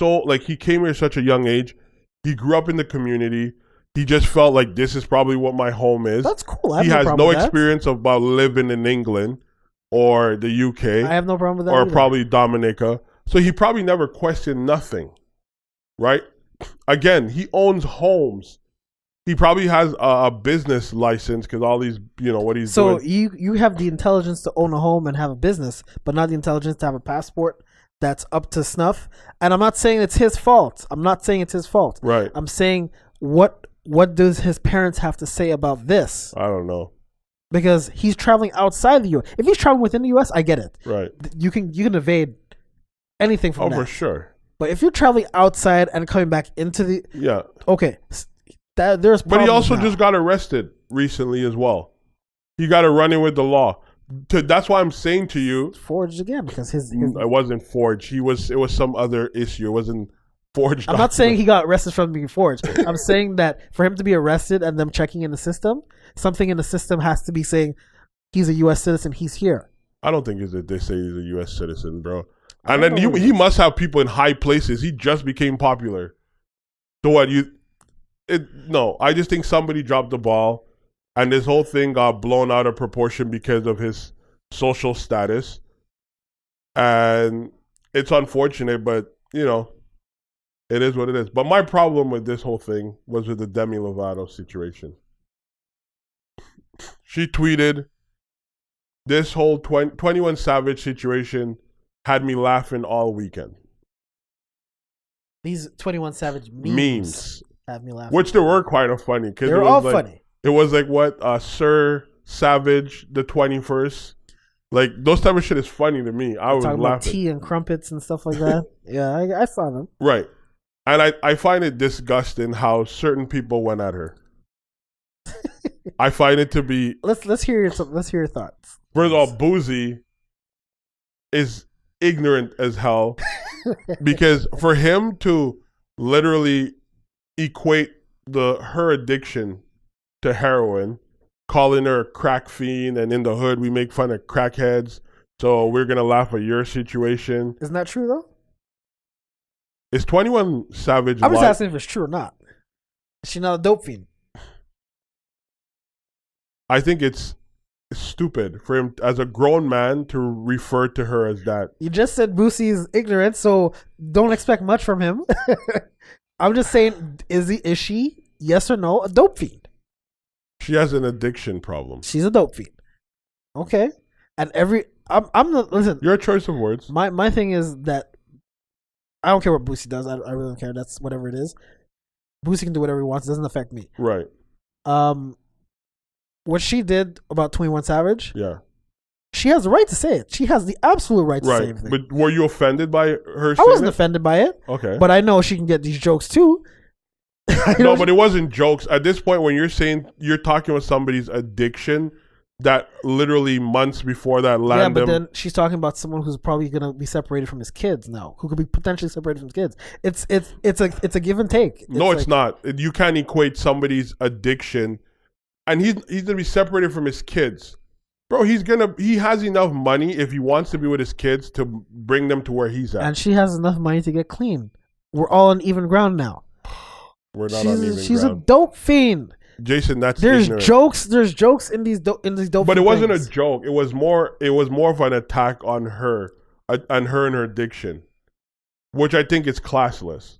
he came here at such a young age. He grew up in the community. He just felt like this is probably what my home is. That's cool. He has no experience about living in England or the UK. I have no problem with that. Or either. probably Dominica. So he probably never questioned nothing, right? Again, he owns homes. He probably has a business license because all these, what he's doing. So you have the intelligence to own a home and have a business, but not the intelligence to have a passport that's up to snuff. And I'm not saying it's his fault. Right. I'm saying what does his parents have to say about this? I don't know. Because he's traveling outside the U.S. If he's traveling within the U.S., I get it. Right. You can evade anything from that. Oh, for sure. But if you're traveling outside and coming back into the okay, there's but he also now. just got arrested recently as well. He got a run-in with the law. That's why I'm saying to you, it's forged again because his it wasn't forged. It was some other issue. It wasn't forged. I'm not saying he got arrested from being forged. I'm saying that for him to be arrested and them checking in the system, something in the system has to be saying he's a U.S. citizen. He's here. I don't think they say he's a U.S. citizen, bro. And then he must have people in high places. He just became popular. So what no, I just think somebody dropped the ball, and this whole thing got blown out of proportion because of his social status. And it's unfortunate, but it is what it is. But my problem with this whole thing was with the Demi Lovato situation. She tweeted, this whole 21 Savage situation had me laughing all weekend. These 21 Savage memes have me laughing. Which they were quite funny. They're all funny. It was like Sir Savage the 21st. Like those type of shit is funny to me. I was talking laughing. About tea and crumpets and stuff like that. Yeah, I saw them. Right. And I find it disgusting how certain people went at her. I find it to be let's hear your thoughts. First of all, Boozy is ignorant as hell because for him to literally equate her addiction to heroin, calling her a crack fiend, and in the hood we make fun of crackheads, so we're gonna laugh at your situation. Isn't that true though? Is 21 Savage? I'm just asking if it's true or not. Is she not a dope fiend? I think it's stupid for him as a grown man to refer to her as that. You just said Boosie is ignorant, so don't expect much from him. I'm just saying, is she, yes or no, a dope fiend? She has an addiction problem. She's a dope fiend. Okay. And I'm not, listen. Your choice of words. My thing is that I don't care what Boosie does. I really don't care. That's whatever it is. Boosie can do whatever he wants. It doesn't affect me. Right. What she did about 21 Savage, yeah, she has the right to say it. She has the absolute right to say everything. But were you offended by her? I wasn't offended by it. Okay, but I know she can get these jokes too. No, but it wasn't jokes. At this point, when you're talking about somebody's addiction, that literally months before that landed. Yeah, but then she's talking about someone who's probably gonna be separated from his kids now, who could be potentially separated from his kids. It's a give and take. It's not. You can't equate somebody's addiction. And he's gonna be separated from his kids, bro. He has enough money if he wants to be with his kids to bring them to where he's at. And she has enough money to get clean. We're all on even ground now. We're not on even ground. She's a dope fiend. Jason, there's ignorant. jokes. There's jokes in these dope. But it wasn't a joke. It was more of an attack on her and her addiction, which I think is classless.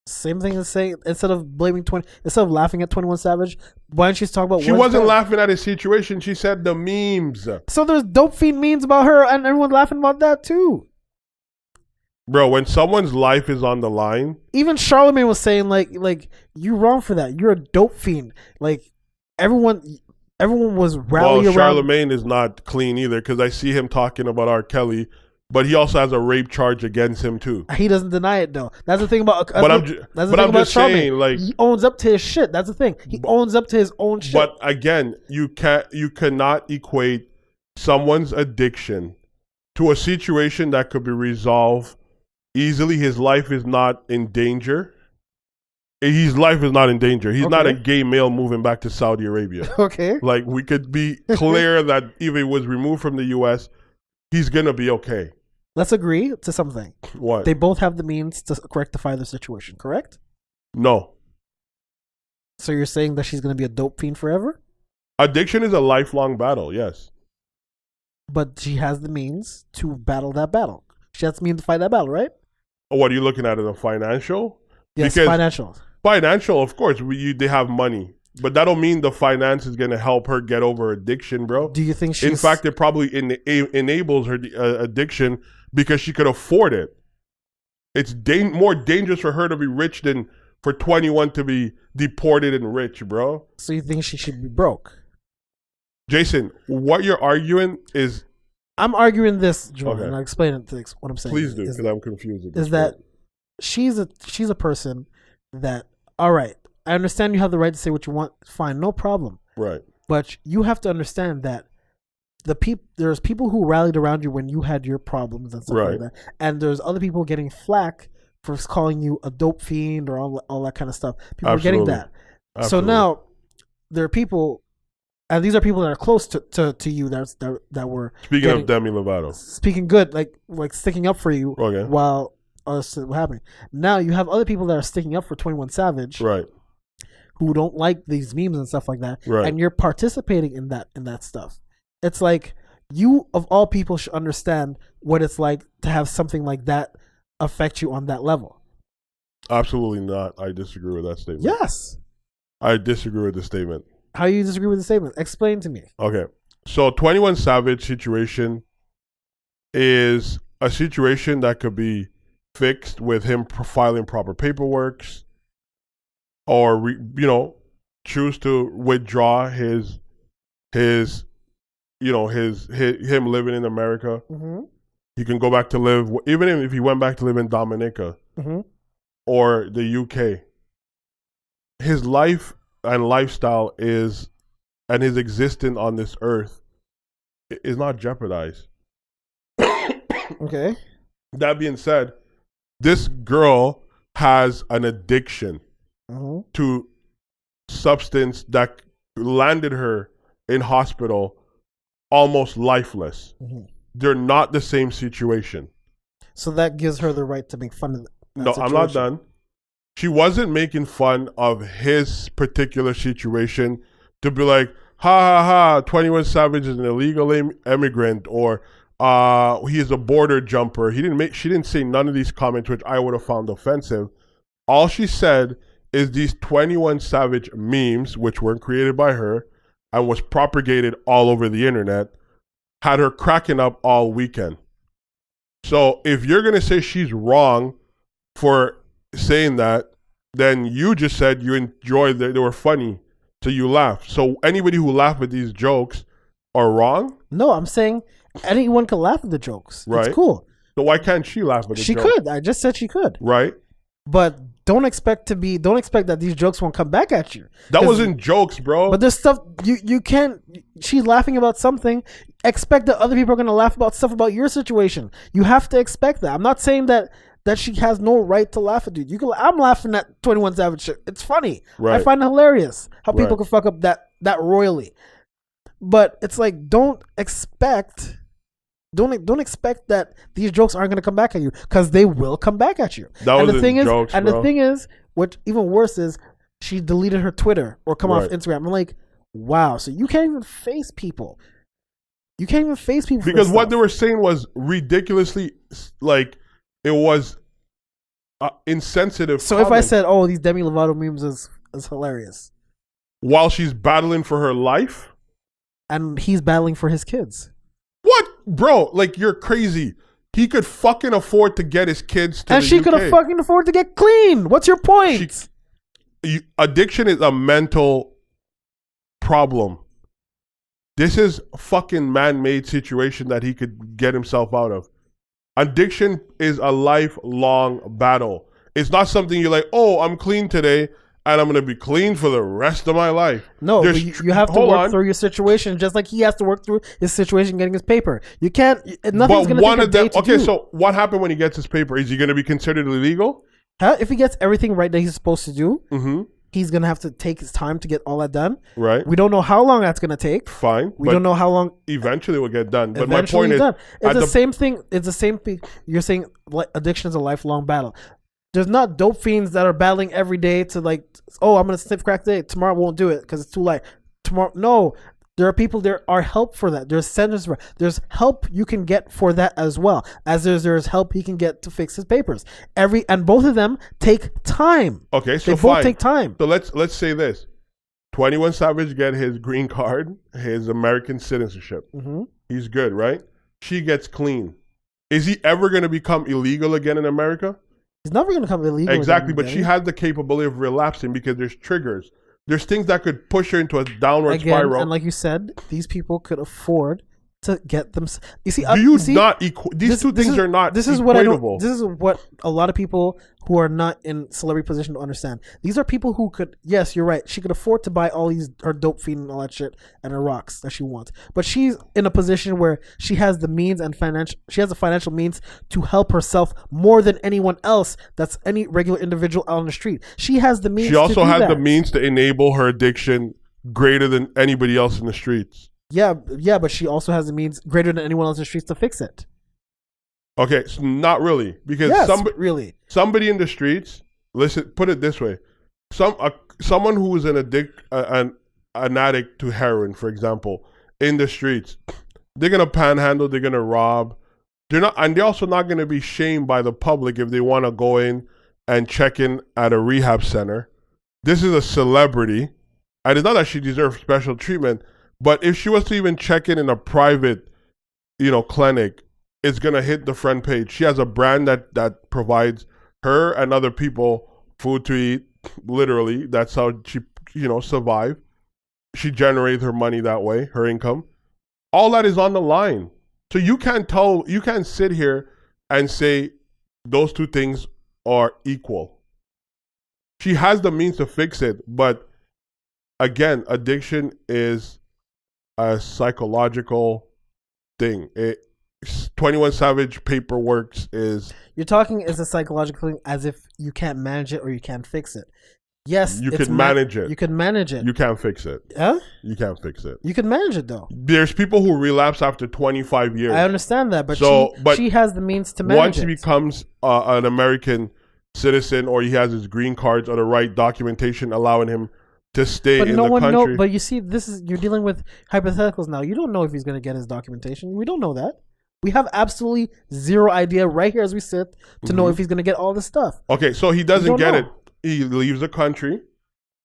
Same thing as saying instead of laughing at 21 Savage, why don't you talk about? She wasn't laughing at his situation. She said the memes. So there's dope fiend memes about her, and everyone laughing about that too. Bro, when someone's life is on the line, even Charlemagne was saying like you're wrong for that. You're a dope fiend. Like everyone was rallying around. Charlemagne is not clean either because I see him talking about R. Kelly But he also has a rape charge against him too. He doesn't deny it though. That's the thing about. But I'm just saying, like, he owns up to his shit. That's the thing. He owns up to his own shit. But again, you cannot equate someone's addiction to a situation that could be resolved easily. His life is not in danger. His life is not in danger. He's not a gay male moving back to Saudi Arabia. Okay. Like, we could be clear that if he was removed from the U.S., he's going to be okay. Let's agree to something. What? They both have the means to rectify the situation, correct? No. So you're saying that she's going to be a dope fiend forever? Addiction is a lifelong battle, yes. But she has the means to battle that battle. She has the means to fight that battle, right? What are you looking at? As a financial? Yes, because financial. Financial, of course. They have money. But that don't mean the finance is going to help her get over addiction, bro. Do you think she's... In fact, it probably enables her addiction because she could afford it. It's more dangerous for her to be rich than for 21 to be deported and rich, bro. So you think she should be broke? Jason, what you're arguing is... I'm arguing this, Jordan, Okay. and I'll explain it to what I'm saying. Please do, because I'm confused. Is that she's a person that, all right, I understand you have the right to say what you want. Fine, no problem. Right. But you have to understand that there's people who rallied around you when you had your problems and stuff like that. And there's other people getting flack for calling you a dope fiend or all that kind of stuff. People are getting that. Absolutely. So now there are people, and these are people that are close to you that were speaking of Demi Lovato, speaking good, like sticking up for you while what's happening. Now you have other people that are sticking up for 21 Savage, right? Who don't like these memes and stuff like that, right? And you're participating in that stuff. It's like, you of all people should understand what it's like to have something like that affect you on that level. Absolutely not. I disagree with that statement. Yes. I disagree with the statement. How do you disagree with the statement? Explain to me. Okay. So 21 Savage situation is a situation that could be fixed with him filing proper paperwork, or choose to withdraw his him living in America. Mm-hmm. He can go back to live, even if he went back to live in Dominica or the UK. His life and lifestyle and his existence on this earth is not jeopardized. Okay. That being said, this girl has an addiction to substance that landed her in hospital almost lifeless. They're not the same situation. So that gives her the right to make fun of that situation. I'm not done. She wasn't making fun of his particular situation to be like, ha ha ha, 21 Savage is an illegal immigrant, or he is a border jumper. She didn't say none of these comments, which I would have found offensive. All she said is these 21 Savage memes, which weren't created by her and was propagated all over the internet, had her cracking up all weekend. So if you're going to say she's wrong for saying that, then you just said you enjoyed that they were funny, so you laughed. So anybody who laughed at these jokes are wrong? No, I'm saying anyone can laugh at the jokes. Right. It's cool. So why can't she laugh at the jokes? She could. I just said she could. Right. But don't expect that these jokes won't come back at you. That wasn't jokes, bro. But there's stuff you can't. She's laughing about something. Expect that other people are going to laugh about stuff about your situation. You have to expect that. I'm not saying that she has no right to laugh at you. I'm laughing at 21 Savage shit. It's funny. Right. I find it hilarious how people can fuck up that royally. But it's like, don't expect that these jokes aren't going to come back at you, because they will come back at you. The thing is, what even worse is, she deleted her Twitter or come off Instagram. I'm like, wow. So you can't even face people. You can't even face people because what they were saying was ridiculously, like, it was insensitive. So if I said, "Oh, these Demi Lovato memes is hilarious," while she's battling for her life, and he's battling for his kids. What, bro? Like, you're crazy. He could fucking afford to get his kids to and the she UK. could fucking afford to get clean. What's your point? Addiction is a mental problem. This is a fucking man-made situation that he could get himself out of. Addiction is a lifelong battle. It's not something you're like, oh, I'm clean today and I'm going to be clean for the rest of my life. No, but you have to work through your situation, just like he has to work through his situation getting his paper. You can't. Nothing's going to take a day to do. Okay, so what happened when he gets his paper? Is he going to be considered illegal? If he gets everything right that he's supposed to do, Mm-hmm. he's going to have to take his time to get all that done. Right. We don't know how long that's going to take. Fine. We don't know how long. Eventually it will get done. But my point is, it's the same thing. It's the same thing. You're saying addiction is a lifelong battle. There's not dope fiends that are battling every day to like, oh, I'm going to sniff crack today. Tomorrow I won't do it because it's too light. Tomorrow, no. There are people, there are help for that. There's centers for there's help you can get for that as well. As there's help he can get to fix his papers. And both of them take time. Okay, so they both take time. So let's say this. 21 Savage get his green card, his American citizenship. Mm-hmm. He's good, right? She gets clean. Is he ever going to become illegal again in America? He's never going to become illegal. Exactly, but she has the capability of relapsing because there's triggers. There's things that could push her into a downward spiral. And like you said, these people could afford to get them. You see, these two things are not. This is what I don't. This is what a lot of people who are not in celebrity position don't understand. These are people who could. Yes, you're right. She could afford to buy all these her dope fiend and all that shit and her rocks that she wants. But she's in a position where she has the means and She has the financial means to help herself more than anyone else. That's any regular individual out on the street. She has the means. She also has the means to enable her addiction greater than anybody else in the streets. Yeah, but she also has the means greater than anyone else in the streets to fix it. Okay, so not really, because somebody in the streets. Listen, put it this way: someone who is an addict to heroin, for example, in the streets, they're gonna panhandle, they're gonna rob. They're also not gonna be shamed by the public if they want to go in and check in at a rehab center. This is a celebrity, and it's not that she deserves special treatment. But if she was to even check in a private, clinic, it's gonna hit the front page. She has a brand that provides her and other people food to eat. Literally, that's how she, survive. She generates her money that way, her income. All that is on the line. So you can't sit here and say those two things are equal. She has the means to fix it, but again, addiction is a psychological thing. 21 Savage paperwork is... You're talking as a psychological thing as if you can't manage it or you can't fix it. Yes, you can manage it. You can manage it. You can't fix it. Huh? You can't fix it. You can manage it though. There's people who relapse after 25 years. I understand that, but she has the means to manage it. Once he becomes an American citizen or he has his green cards or the right documentation allowing him to stay in the country. But you see, you're dealing with hypotheticals now. You don't know if he's going to get his documentation. We don't know that. We have absolutely zero idea right here as we sit to know if he's going to get all this stuff. Okay, so he doesn't get it. He leaves the country.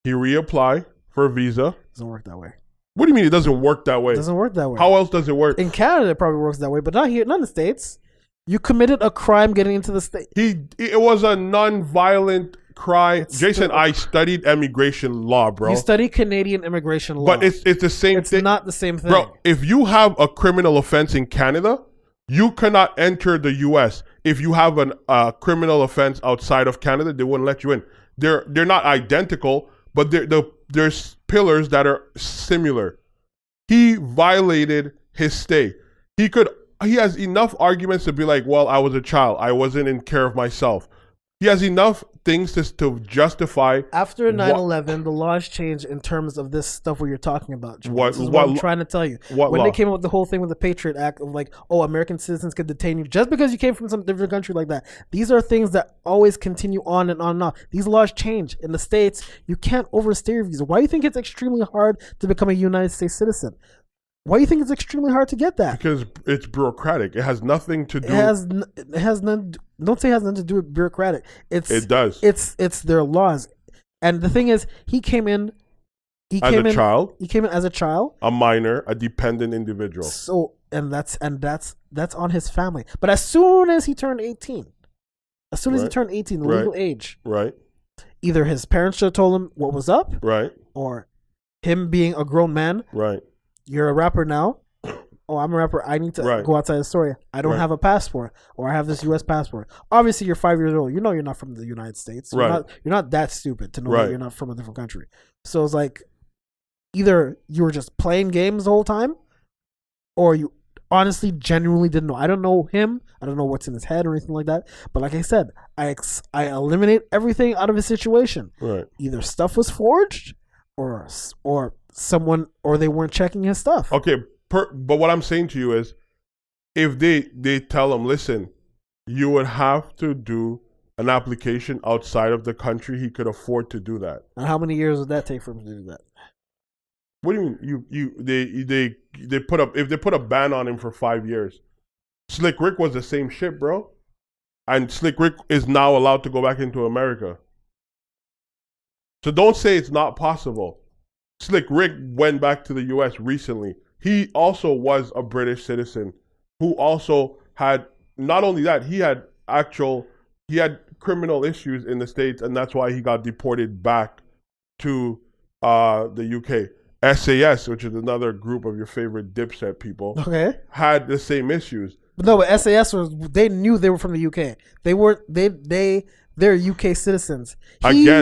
He reapply for a visa. It doesn't work that way. What do you mean it doesn't work that way? It doesn't work that way. How else does it work? In Canada, it probably works that way, but not here, not in the States. You committed a crime getting into the state. It was a non-violent crime. Jason, I studied immigration law, bro. You study Canadian immigration law. But it's the same thing. It's not the same thing. Bro, if you have a criminal offense in Canada, you cannot enter the U.S. If you have a criminal offense outside of Canada, they wouldn't let you in. They're not identical, but there's pillars that are similar. He violated his stay. He has enough arguments to be like, well, I was a child. I wasn't in care of myself. He has enough things to justify. After 9/11, the laws changed in terms of this stuff what you're talking about. This is what I'm trying to tell you. When they came up with the whole thing with the Patriot Act of like, oh, American citizens could detain you just because you came from some different country like that. These are things that always continue on and on and on. These laws change. In the States, you can't overstay your visa. Why do you think it's extremely hard to become a United States citizen? Why do you think it's extremely hard to get that? Because it's bureaucratic. It has nothing to do. It has none. Don't say it has nothing to do with bureaucratic. It does. It's their laws, and the thing is, he came in as a child, a minor, a dependent individual. So, and that's on his family. But as soon as he turned 18, the legal age, right? Either his parents should have told him what was up, right, or him being a grown man, right. You're a rapper now. oh, I'm a rapper. I need to Right. go outside the store. I don't Right. have a passport, or I have this U.S. passport. Obviously, you're 5 years old. You know you're not from the United States. You're Right. not. You're not that stupid to know Right. that you're not from a different country. So it's like either you were just playing games the whole time, or you honestly, genuinely didn't know. I don't know him. I don't know what's in his head or anything like that. But like I said, I eliminate everything out of his situation. Right. Either stuff was forged, or someone, or they weren't checking his stuff. Okay. But what I'm saying to you is, if they tell him, listen, you would have to do an application outside of the country, he could afford to do that. And how many years would that take for him to do that? What do you mean? They put up, if they put a ban on him for 5 years, Slick Rick was the same shit, bro. And Slick Rick is now allowed to go back into America. So don't say it's not possible. Slick Rick went back to the US recently. He also was a British citizen who also had, not only that, he had criminal issues in the States, and that's why he got deported back to the UK. SAS, which is another group of your favorite dipset people, Okay. had the same issues. But no, but SAS they knew they were from the UK. They weren't. They're UK citizens. He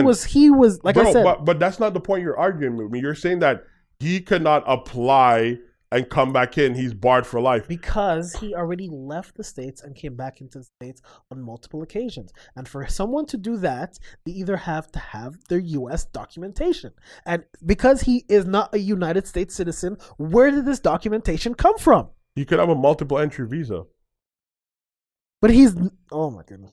was like Bro, I said. but that's not the point you're arguing with me. You're saying that he could not apply and come back in. He's barred for life. Because he already left the States and came back into the States on multiple occasions. And for someone to do that, they either have to have their U.S. documentation. And because he is not a United States citizen, where did this documentation come from? He could have a multiple entry visa. But oh my goodness.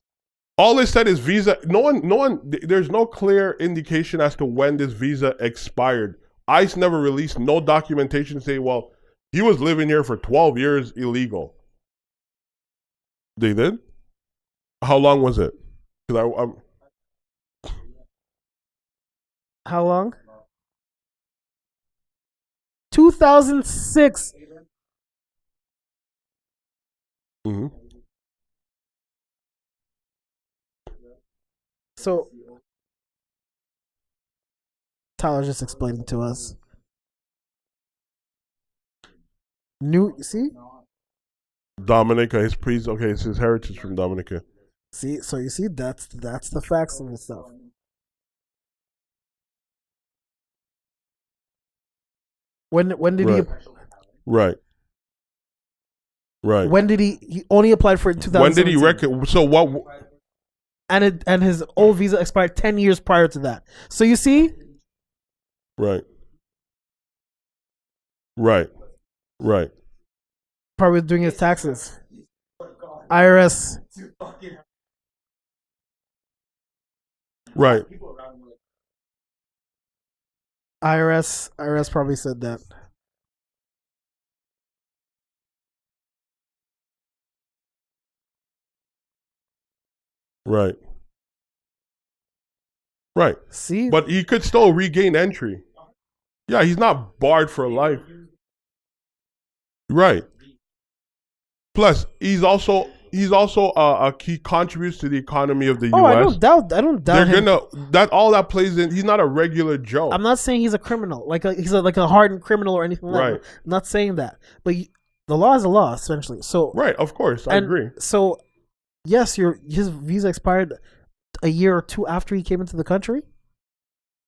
All it said is visa. No one, there's no clear indication as to when this visa expired. ICE never released no documentation saying, well, he was living here for 12 years illegal. They did? How long was it? How long? 2006. Mm-hmm. So, Tyler just explained it to us. See? Dominica, it's his heritage from Dominica. See, so you see, that's the facts of the stuff. When did Right. Right. Right. When did he only applied for it in 2000? When did he reckon? So what? And his old visa expired 10 years prior to that. So you see? Right. Right. Right. Probably doing his taxes. IRS. Right. IRS probably said that. Right. Right. See? But he could still regain entry. Yeah, he's not barred for life. Right. Plus, he's also he contributes to the economy of the Oh, U.S. I don't doubt him. All that plays in. He's not a regular Joe. I'm not saying he's a criminal, he's like a hardened criminal or anything like that. Right. I'm not saying that, but the law is a law, essentially. So right, of course, I agree. So, yes, his visa expired a year or two after he came into the country,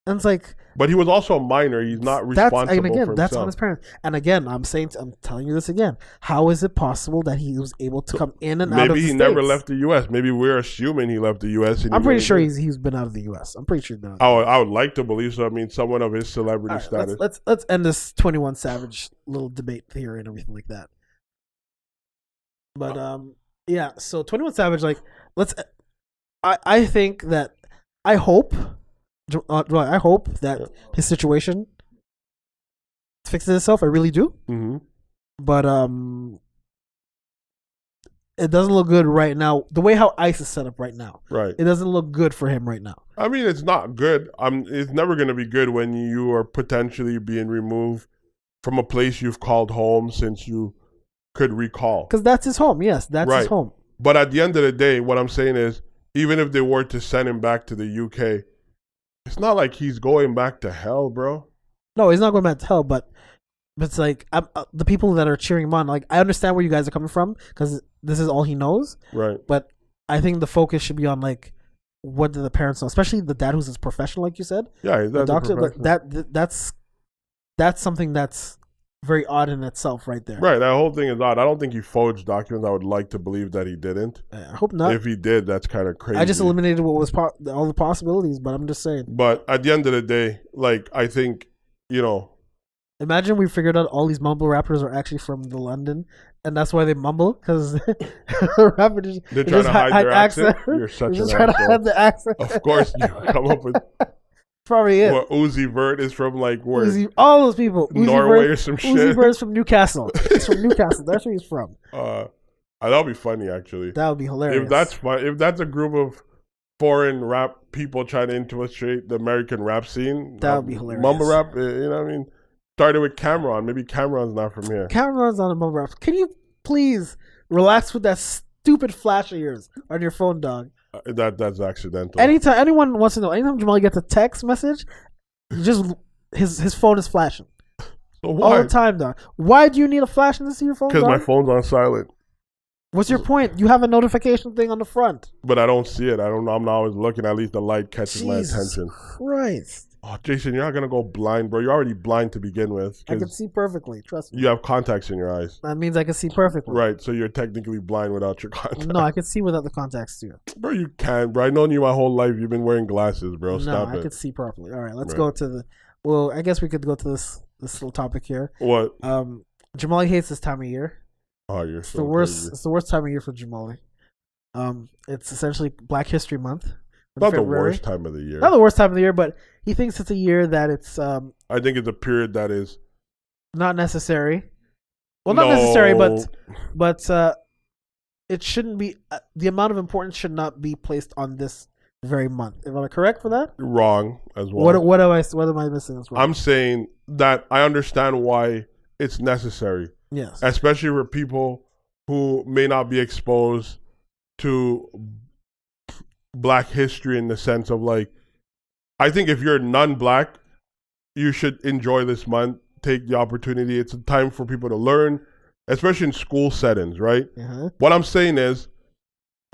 and it's like. But he was also a minor. He's not responsible for himself. That's on his parents. And again, I'm telling you this again. How is it possible that he was able to come in and out of the Maybe he States? never left the U.S. Maybe we're assuming he left the U.S. I'm pretty sure he's been out of the U.S. I'm pretty sure he's been out. I would like to believe so. I mean, someone of his celebrity status. Let's end this 21 Savage little debate here and everything like that. But yeah. So 21 Savage, I think that I hope that his situation fixes itself. I really do. Mm-hmm. But it doesn't look good right now. The way how ICE is set up right now, right? It doesn't look good for him right now. I mean, it's not good. It's never going to be good when you are potentially being removed from a place you've called home since you could recall. Because that's his home. Yes, that's his home. But at the end of the day, what I'm saying is, even if they were to send him back to the UK, it's not like he's going back to hell, bro. No, he's not going back to hell, but But it's like the people that are cheering him on. Like I understand where you guys are coming from because this is all he knows. Right. But I think the focus should be on like what do the parents know, especially the dad who's a professional, like you said. Yeah, the doctor. That's something that's very odd in itself, right there. Right. That whole thing is odd. I don't think he forged documents. I would like to believe that he didn't. I hope not. If he did, that's kind of crazy. I just eliminated what was all the possibilities, but I'm just saying. But at the end of the day, like I think, you know. Imagine we figured out all these mumble rappers are actually from the London, and that's why they mumble because rappers they're trying to hide their accent. You're such an asshole. To hide the accent. Of course, you come up with. Probably it. What Uzi Vert is from, like where? All those people. Norway or some shit. Uzi Vert's from Newcastle. He's from Newcastle. That's where he's from. That'll be funny, actually. That would be hilarious. If that's fun, if that's a group of foreign rap people trying to infiltrate the American rap scene, that would be hilarious. Mumble rap, you know what I mean? Started with Cameron. Maybe Cameron's not from here. Cameron's not a mumble rap. Can you please relax with that stupid flash of yours on your phone, dog? That's accidental. Anytime anyone wants to know, anytime Jamal gets a text message, just his phone is flashing. So why? All the time, dog. Why do you need a flash in this to your phone? Because my phone's on silent. What's your point? You have a notification thing on the front. But I don't see it. I don't know. I'm not always looking. At least the light catches my attention. Christ. Oh, Jason, you're not going to go blind, bro. You're already blind to begin with. I can see perfectly. Trust me. You have contacts in your eyes. That means I can see perfectly. Right. So you're technically blind without your contacts. No, I can see without the contacts too. Bro, you can, bro. I've known you my whole life. You've been wearing glasses, bro. Stop it. No, I can see properly. All right, let's go to the... Well, I guess we could go to this little topic here. What? Jamali hates this time of year. Oh, you're so crazy. It's the worst time of year for Jamali. It's essentially Black History Month. Not the worst time of the year. Not the worst time of the year, but he thinks it's a year that it's... I think it's a period that is... Not necessary. Well, not necessary, but it shouldn't be... the amount of importance should not be placed on this very month. Am I correct for that? Wrong as well. What am I missing? That's wrong. I'm saying that I understand why it's necessary. Yes. Especially for people who may not be exposed to Black history in the sense of like, I think if you're non-Black, you should enjoy this month, take the opportunity. It's a time for people to learn, especially in school settings, right? Uh-huh. What I'm saying is,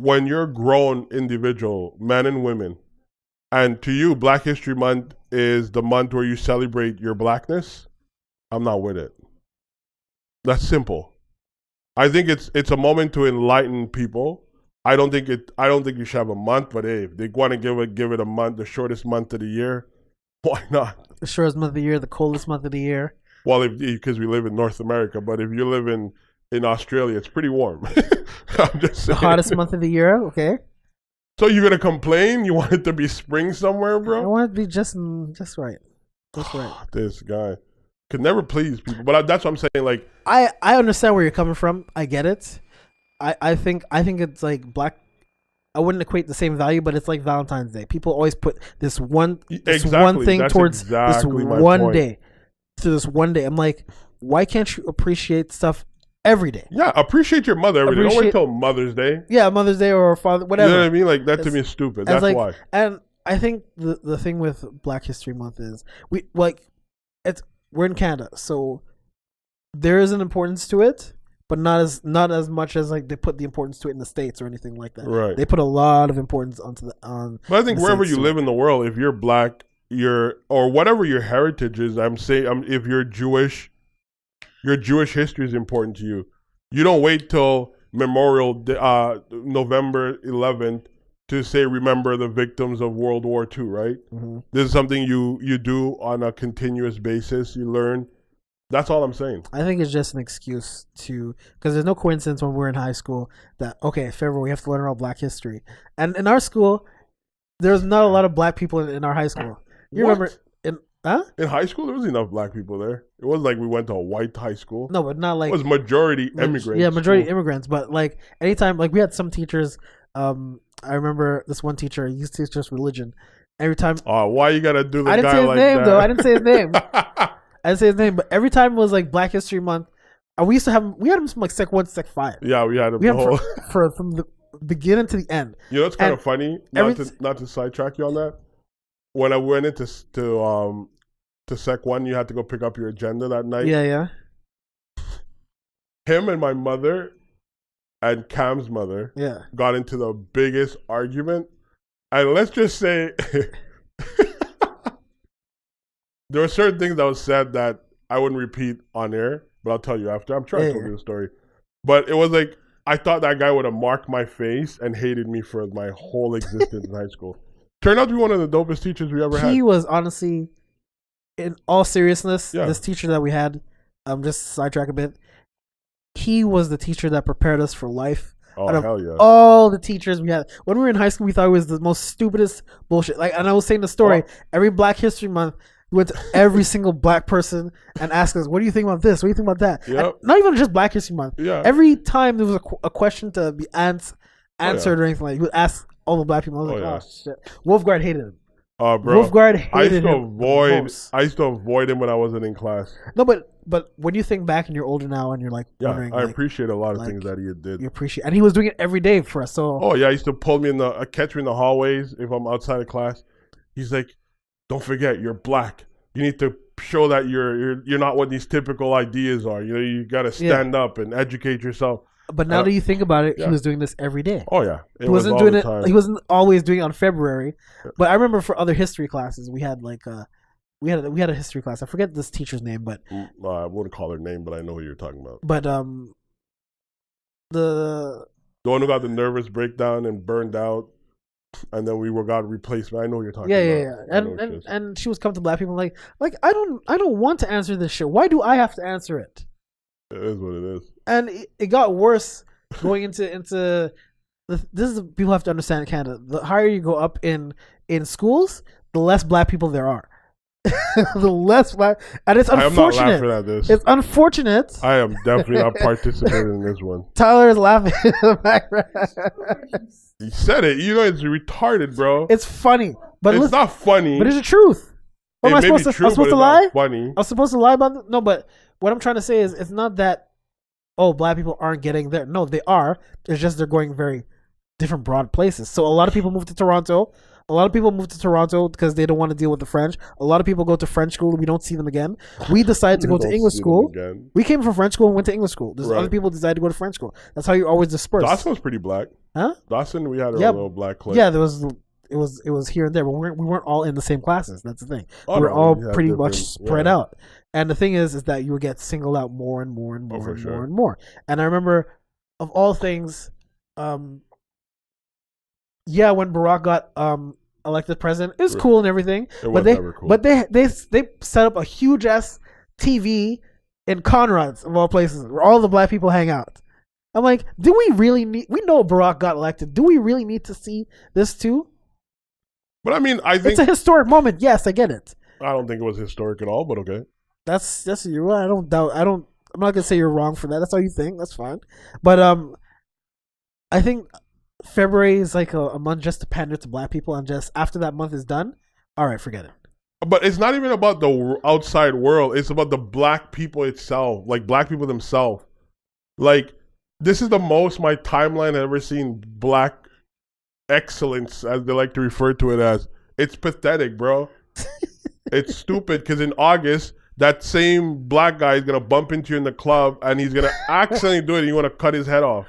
when you're grown individual, men and women, and to you, Black History Month is the month where you celebrate your Blackness, I'm not with it. That's simple. I think it's a moment to enlighten people. I don't think you should have a month, but hey, if they want to give it a month, the shortest month of the year, why not? The shortest month of the year, the coldest month of the year. Well, because we live in North America, but if you live in Australia, it's pretty warm. I'm just saying. The hottest month of the year, okay. So you're gonna complain? You want it to be spring somewhere, bro? I want it to be just right. Just right. This guy could never please people, but that's what I'm saying. Like, I understand where you're coming from. I get it. I think it's like Black. I wouldn't equate the same value, but it's like Valentine's Day. People always put this one thing That's towards exactly this one point. day. To this one day, I'm like, why can't you appreciate stuff every day? Yeah, appreciate your mother every day. Don't wait till Mother's Day. Yeah, Mother's Day or Father, whatever. You know what I mean? Like that to me is stupid. That's like, why. And I think the thing with Black History Month is we're in Canada, so there is an importance to it, but not as much as like they put the importance to it in the States or anything like that. Right. They put a lot of importance on. But I think wherever you live in the world, if you're Black, or whatever your heritage is, I'm saying, if you're Jewish, your Jewish history is important to you. You don't wait till Memorial Day, November 11th to say remember the victims of World War II, right? Mm-hmm. This is something you do on a continuous basis. You learn. That's all I'm saying. I think it's just an excuse because there's no coincidence when we're in high school that, okay, February, we have to learn about Black history. And in our school, there's not a lot of Black people in our high school. Remember, in high school, there was enough Black people there. It wasn't like we went to a white high school. No, but not like... It was majority immigrants. Yeah, majority immigrants. But like, anytime, like we had some teachers, I remember this one teacher, he used to teach us religion. Every time... Oh, why you gotta do the guy like that? I didn't say his name, though. I didn't say his name. I didn't say his name, but every time it was like Black History Month, we had him from like Sec 1 to Sec 5. Yeah, we had him from the beginning to the end. You know, it's kind of funny, not to sidetrack you on that. When I went into to Sec 1, you had to go pick up your agenda that night. Yeah. Him and my mother and Cam's mother Yeah. got into the biggest argument. And let's just say there were certain things that was said that I wouldn't repeat on air, but I'll tell you after. I'm sure I told you the story. But it was like, I thought that guy would have marked my face and hated me for my whole existence in high school. Turned out to be one of the dopest teachers we ever had. He was honestly, in all seriousness, this teacher that we had, just sidetrack a bit, he was the teacher that prepared us for life. Oh, hell yeah. All the teachers we had. When we were in high school, we thought it was the most stupidest bullshit. Like, and I was saying the story, every Black History Month, we went to every single Black person and asked us, what do you think about this? What do you think about that? Yep. Not even just Black History Month. Yeah. Every time there was a question to be answered or anything like that, he would ask all the Black people. I was like, shit. Wolfguard hated him. Oh, bro. Wolfguard hated him. I used to avoid him when I wasn't in class. No, but when you think back and you're older now and you're like wondering, I appreciate a lot of things that he did. You appreciate, and he was doing it every day for us. So he used to pull me catch me in the hallways if I'm outside of class. He's like, "Don't forget, you're Black. You need to show that you're not what these typical ideas are. You know, you got to stand up and educate yourself." But now that you think about it, he was doing this every day. Oh yeah, he wasn't doing it. He wasn't always doing it on February. But I remember for other history classes, we had like we had a history class. I forget this teacher's name, but I wouldn't call her name, but I know who you're talking about. But the one who got the nervous breakdown and burned out, and then we got replacement. I know who you're talking about. Yeah. And she was coming to Black people like I don't want to answer this shit. Why do I have to answer it? It is what it is. And it got worse going into this is people have to understand in Canada. The higher you go up in schools, the less Black people there are. The less Black, and it's unfortunate. I am not laughing at this. It's unfortunate. I am definitely not participating in this one. Tyler is laughing in the background. He said it. You know it's retarded, bro. It's funny, but it's not funny. But it's the truth. What am I supposed to? I'm supposed to lie? Funny. I'm supposed to lie about this? No, but what I'm trying to say is, it's not that Black people aren't getting there. No, they are. It's just they're going very different broad places. So a lot of people move to Toronto. A lot of people move to Toronto because they don't want to deal with the French. A lot of people go to French school. We don't see them again. We decided to go to English school. We came from French school and went to English school. There's other people decided to go to French school. That's how you always disperse. Dawson was pretty Black. Huh? Dawson, we had a little Black clique. Yeah, it was here and there, but we weren't all in the same classes. That's the thing. We were all pretty much spread out. And the thing is that you would get singled out more and more and more and more and more. And I remember, of all things, when Barack got elected president, it was cool and everything. But they set up a huge ass TV in Conrad's, of all places, where all the Black people hang out. I'm like, do we really need? We know Barack got elected. Do we really need to see this too? But I mean, I think it's a historic moment. Yes, I get it. I don't think it was historic at all, but okay. That's you. I don't doubt. I'm not gonna say you're wrong for that. That's how you think. That's fine. But I think February is like a month just to pander to Black people, and just after that month is done, all right, forget it. But it's not even about the outside world. It's about the Black people itself, like Black people themselves. Like, this is the most my timeline has ever seen Black excellence, as they like to refer to it as. It's pathetic, bro. It's stupid because in August, that same Black guy is going to bump into you in the club and he's going to accidentally do it and you want to cut his head off.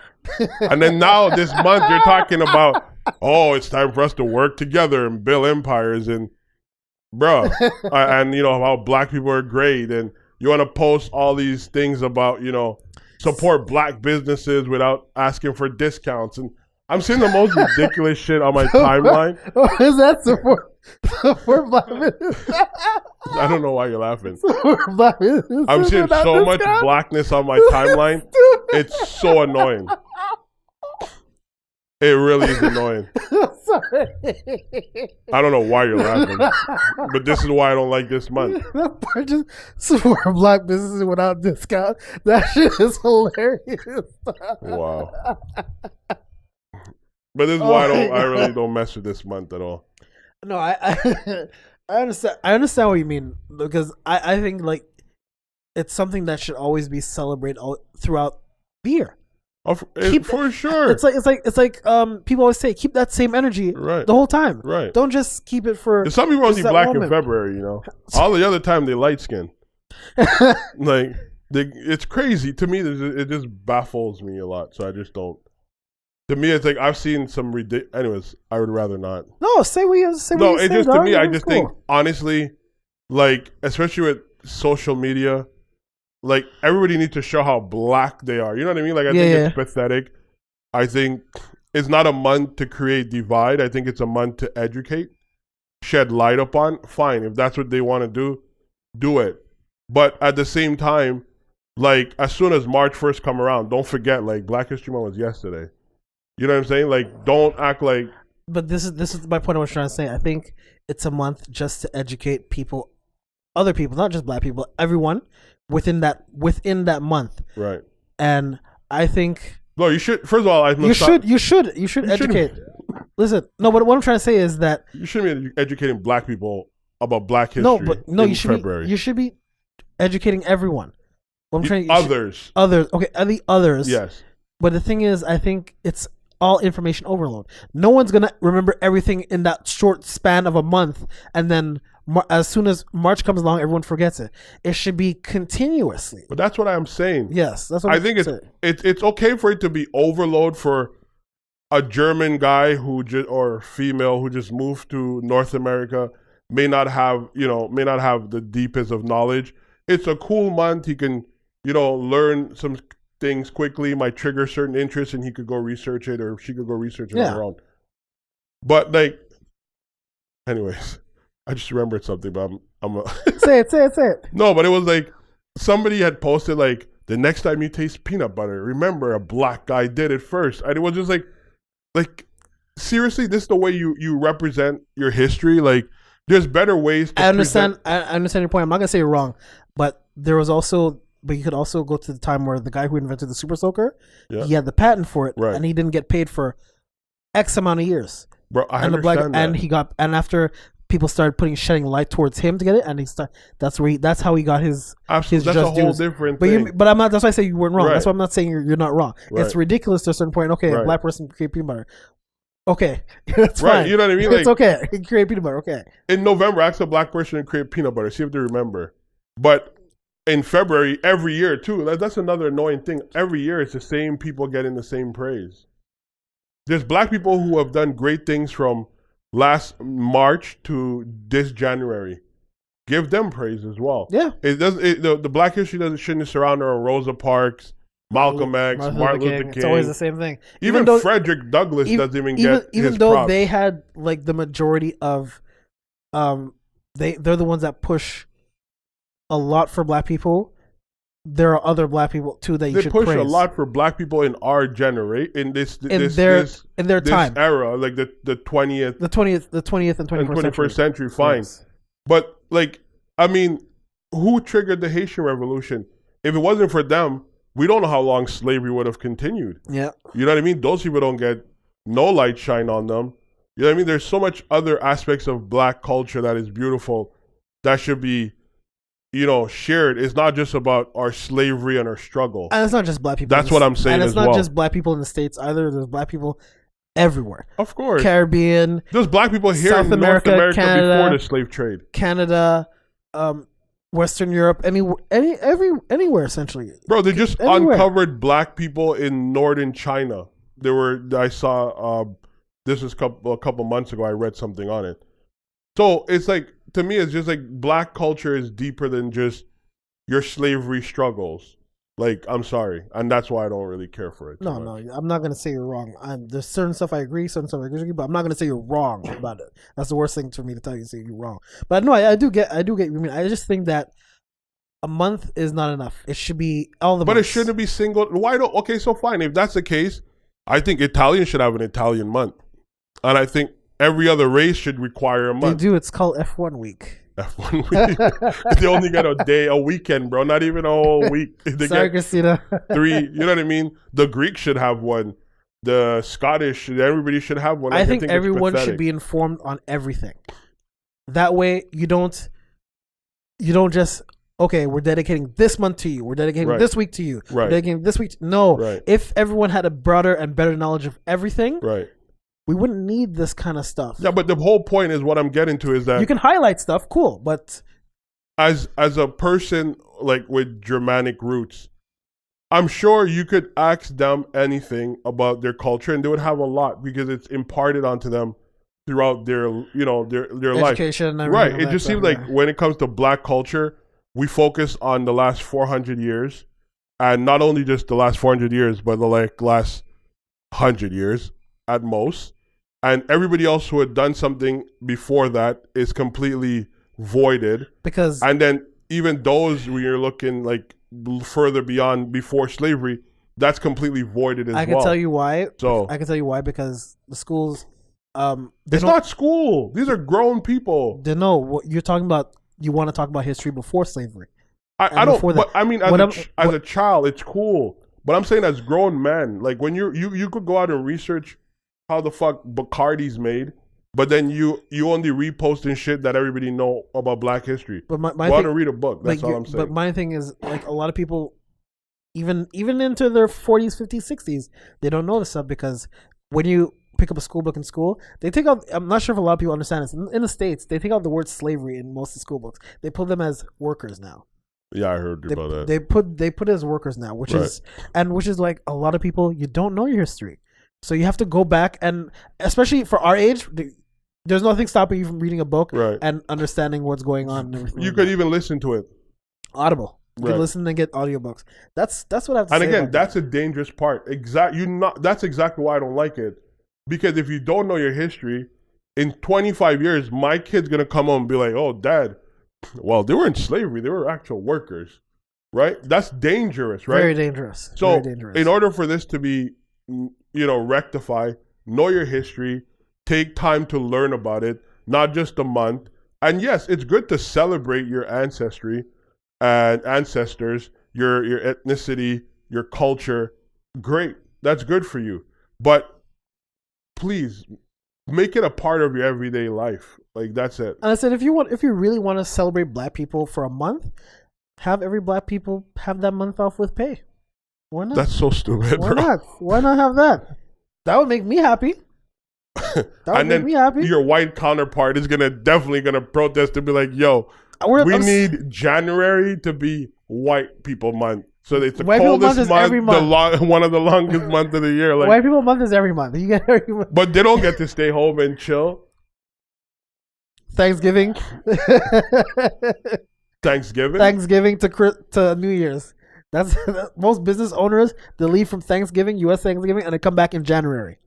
And then now this month you're talking about, it's time for us to work together and build empires and, bro, and you know how Black people are great and you want to post all these things about, you know, support Black businesses without asking for discounts. And I'm seeing the most ridiculous shit on my timeline. Is that support Black businesses? I don't know why you're laughing. I'm seeing so much Blackness on my timeline. It's so annoying. It really is annoying. Sorry. I don't know why you're laughing, but this is why I don't like this month. That part just support Black businesses without discount. That shit is hilarious. Wow. But this is why I really don't mess with this month at all. No, I understand. I understand what you mean, because I think like it's something that should always be celebrated throughout the year. For sure. It's like people always say, keep that same energy Right. the whole time. Right. Don't just keep it for. Some people only that black moment. in February, you know. All the other time they light skin. Like it's crazy to me. It just baffles me a lot. So I just don't. To me, it's like I've seen some ridiculous. Anyways, I would rather not. No, say what you say. No, what you it's say, just dog. to me. I It's just cool. think honestly, like especially with social media, like everybody needs to show how black they are. You know what I mean? Like I think it's pathetic. I think it's not a month to create divide. I think it's a month to educate, shed light upon. Fine, if that's what they want to do it. But at the same time, like as soon as March 1st come around, don't forget like Black History Month was yesterday. You know what I'm saying? Like don't act like. But this is my point I was trying to say. I think it's a month just to educate people, other people, not just black people, everyone within that month. Right. And I think no, you should. First of all, you should educate. Listen, no, but what I'm trying to say is that you shouldn't be educating black people about Black history. No, in you should February. you should be educating everyone. What I'm trying others. Okay, the others. Yes. But the thing is, I think it's all information overload. No one's gonna remember everything in that short span of a month, and then as soon as March comes along, everyone forgets it. It should be continuously. But that's what I'm saying. Yes, that's what I think it's okay for it to be overload for a German guy or female who just moved to North America, may not have the deepest of knowledge. It's a cool month. He can, learn some things quickly, might trigger certain interests, and he could go research it, or she could go research it on her own. But anyways, I just remembered something, but say it. No, but it was like somebody had posted like, the next time you taste peanut butter, remember a black guy did it first. And it was just like seriously, this is the way you represent your history. Like there's better ways to I understand your point. I'm not gonna say you're wrong, but you could also go to the time where the guy who invented the super soaker, he had the patent for it, and he didn't get paid for X amount of years. Bro, I understand that. And after people started shedding light towards him to get it, and that's how he got his. Absolutely, that's a whole different thing. But I'm not. That's why I say you weren't wrong. Right. That's why I'm not saying you're not wrong. Right. It's ridiculous to a certain point. Okay, a black person can create peanut butter. Okay, that's fine. You know what I mean? It's okay. You can create peanut butter. Okay. In November, ask a black person to create peanut butter. See if they remember. But in February, every year too. That's another annoying thing. Every year, it's the same people getting the same praise. There's black people who have done great things from last March to this January. Give them praise as well. Yeah. The Black history shouldn't surround around Rosa Parks, Malcolm X, Martin Luther King. It's always the same thing. Even Frederick Douglass doesn't even get even his though props. they had like the majority of, they're the ones that push a lot for black people. There are other black people too that you should praise. They push a lot for black people in our generation, in their time era, like the 20th, the 20th and 21st century. Fine, yes. But who triggered the Haitian Revolution? If it wasn't for them, we don't know how long slavery would have continued. Yeah, you know what I mean. Those people don't get no light shine on them. You know what I mean. There's so much other aspects of black culture that is beautiful that should be, shared. It's not just about our slavery and our struggle. And it's not just black people. That's what I'm saying. And it's not just black people in the States either. There's black people everywhere. Of course. Caribbean. There's black people here South in America, North America Canada, before the slave trade. Canada, Western Europe, anywhere essentially. Bro, they just uncovered black people in northern China. I saw this was a couple months ago. I read something on it. So it's like, to me, it's just like black culture is deeper than just your slavery struggles. Like, I'm sorry. And that's why I don't really care for it. No, I'm not going to say you're wrong. There's certain stuff I agree, certain stuff I agree with, but I'm not going to say you're wrong about it. That's the worst thing for me to tell you, say you're wrong. But no, I do get what you mean. I just think that a month is not enough. It should be all the months. But it shouldn't be single. Okay, so fine. If that's the case, I think Italians should have an Italian month. And I think every other race should require a month. They do. It's called F1 week. F1 week. They only get a weekend, bro. Not even a whole week. Sorry, Christina. 3. You know what I mean? The Greeks should have one. The Scottish, everybody should have one. I think everyone should be informed on everything. That way, you don't just okay, we're dedicating this month to you. We're dedicating Right. this week to you. We're Right. dedicating this week. No, Right. if everyone had a broader and better knowledge of everything, Right. we wouldn't need this kind of stuff. Yeah, but the whole point is what I'm getting to is that You can highlight stuff, cool, but as a person like with Germanic roots, I'm sure you could ask them anything about their culture and they would have a lot because it's imparted onto them throughout their their life. education and Right. everything It like just that, seems like yeah. when it comes to black culture, we focus on the last 400 years, and not only just the last 400 years, but the last 100 years at most. And everybody else who had done something before that is completely voided. Because And then even those when you're looking like further beyond before slavery, that's completely voided as well. I can tell you why. So I can tell you why because the schools, it's not school. These are grown people. they know what you're talking about. You want to talk about history before slavery. I don't. before that- But I mean, as a child, it's cool. But I'm saying as grown men, like when you could go out and research how the fuck Bacardi's made, but then you only reposting shit that everybody know about Black history. But my Go out thing, and read a book. That's all I'm saying. But my thing is like a lot of people, even into their 40s, 50s, 60s, they don't know this stuff because when you pick up a school book in school, they take out. I'm not sure if a lot of people understand this. In the States, they take out the word slavery in most of the school books. They put them as workers now. Yeah, I heard about that. They put it as workers now, which is like a lot of people, you don't know your history, so you have to go back and especially for our age, there's nothing stopping you from reading a book Right. and understanding what's going on. And everything You like could that. even listen to it. Audible. You Right. can listen and get audiobooks. That's what I have to And say. again, about that's a dangerous part. That's exactly why I don't like it. Because if you don't know your history, in 25 years, my kid's gonna come home and be like, "Oh, Dad, well, they were in slavery. They were actual workers." Right? That's dangerous, right? Very dangerous. So, Very dangerous. in order for this to be, rectify, know your history, take time to learn about it, not just a month. And yes, it's good to celebrate your ancestry and ancestors, your ethnicity, your culture. Great. That's good for you. But please make it a part of your everyday life. Like that's it. and I said, if you really want to celebrate Black people for a month, have every Black people have that month off with pay. Why not? That's so stupid, Why bro. not? Why not have that? That would make me happy. That would And make then me happy. your white counterpart is definitely gonna protest to be like, "Yo, we need January to be White People Month, so it's the White People coldest Month is every month. one of the longest months of the year." Like, White People Month is every month. You get every month. but they don't get to stay home and chill. Thanksgiving. Thanksgiving. Thanksgiving to New Year's. That's most business owners. They leave from Thanksgiving, U.S. Thanksgiving, and they come back in January.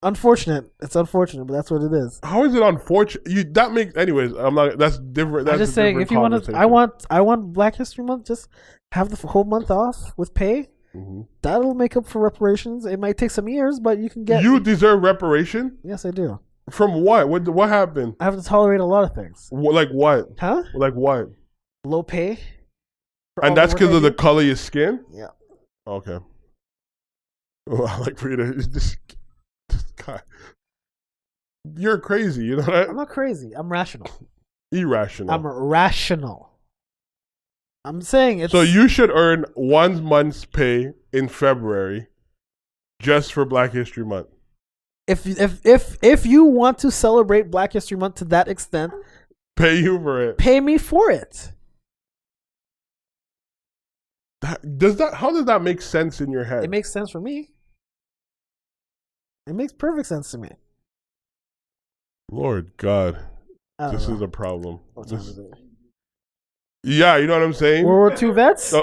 Unfortunate. It's unfortunate, but that's what it is. How is it unfortunate? That makes, anyways. I'm not. That's different. That's I'm just saying, if you want to, I want Black History Month. Just have the whole month off with pay. Mm-hmm. That'll make up for reparations. It might take some years, but you can get. You deserve reparation Yes, I do. from what? What happened? I have to tolerate a lot of things. Like what? Huh? Like what? Low pay. for all And that's work because I of the do? color of your skin. Yeah. Okay. Well, I like for you to this guy. You're crazy. You know that? I'm not crazy. I'm rational. Irrational. I'm rational. I'm saying it's. So you should earn 1 month's pay in February, just for Black History Month. If you want to celebrate Black History Month to that extent, Pay you for it. pay me for it. How does that make sense in your head? It makes sense for me. It makes perfect sense to me. Lord God, I don't this know. is a problem. What time is it? Yeah, you know what I'm saying? World War II vets. The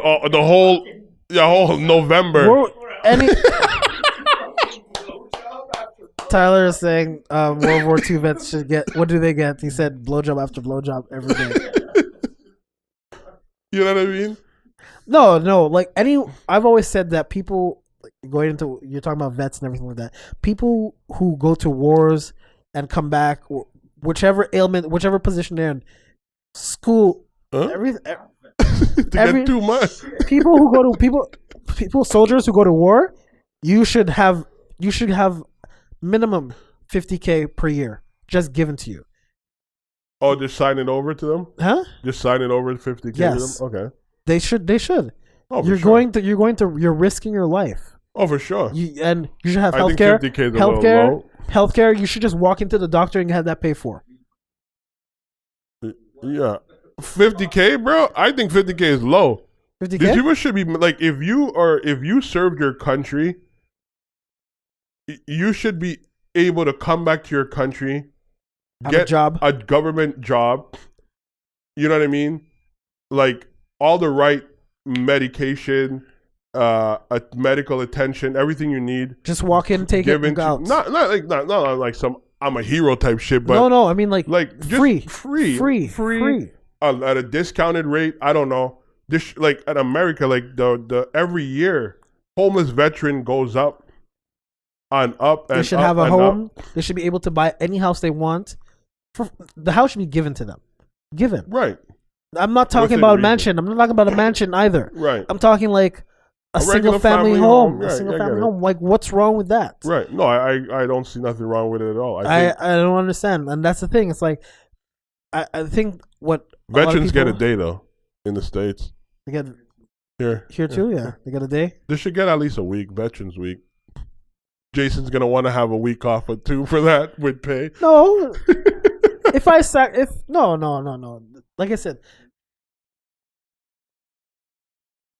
whole November. Any. Tyler is saying World War II vets should get. What do they get? He said blowjob after blowjob every day. You know what I mean? No. Like I've always said that people like, going into you're talking about vets and everything like that. People who go to wars and come back, whichever ailment, whichever position they're in, school, Huh? everything. To get too much. People who go to soldiers who go to war, you should have minimum $50,000 per year just given to you. Oh, just sign it over to them. Huh? Just sign it over 50K Yes. to them. Okay. They should. Oh, You're for sure. you're risking your life. Oh, for sure. And you should have I think healthcare. 50K is a little low. Healthcare. You should just walk into the doctor and have that paid for. Yeah. 50K, bro. I think 50K is low. 50K. These people should be like, if you served your country, you should be able to come back to your country, Have a job. a government job. You know what I mean? Like all the right medication, medical attention, everything you need. Just walk in, take it, and go out. Not like some I'm a hero type shit, but no. I mean like just free. At a discounted rate. I don't know. This like at America, like the every year, homeless veteran goes up and up. And they should up have a and home. up. They should be able to buy any house they want. The house should be given to them. Given. Right. I'm not talking Within about a reason. mansion. I'm not talking about a mansion either. Right. I'm talking like a single regular family family home. home. A Right, single I get family it. home. Like what's wrong with that? Right. No, I don't see nothing wrong with it at all. I don't understand. And that's the thing. It's like I think what veterans get a day though in the States. They get Here too, yeah. They get a day. They should get at least a week, Veterans Week. Jason's gonna want to have a week off or two for that with pay. No. No. Like I said,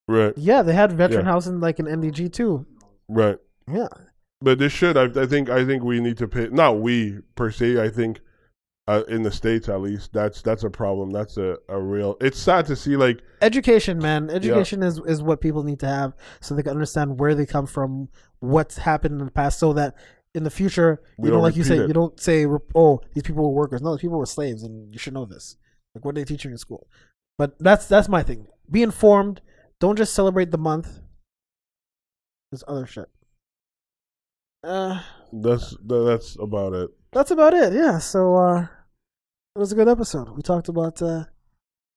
Right. yeah, they had veteran Yeah. housing like in NDG too. Right. Yeah. But this should. I think we need to pay. Not we per se. I think in the States at least, that's a problem. That's a real. It's sad to see like Education, man. Education is what people need to have so they can understand where they come from, what's happened in the past, so that in the future, you don't like you say, you don't say, oh, these people were workers. No, these people were slaves, and you should know this. Like what are they teaching in school? But that's my thing. Be informed. Don't just celebrate the month. There's other shit. That's about it. That's about it. Yeah. So it was a good episode. We talked about. And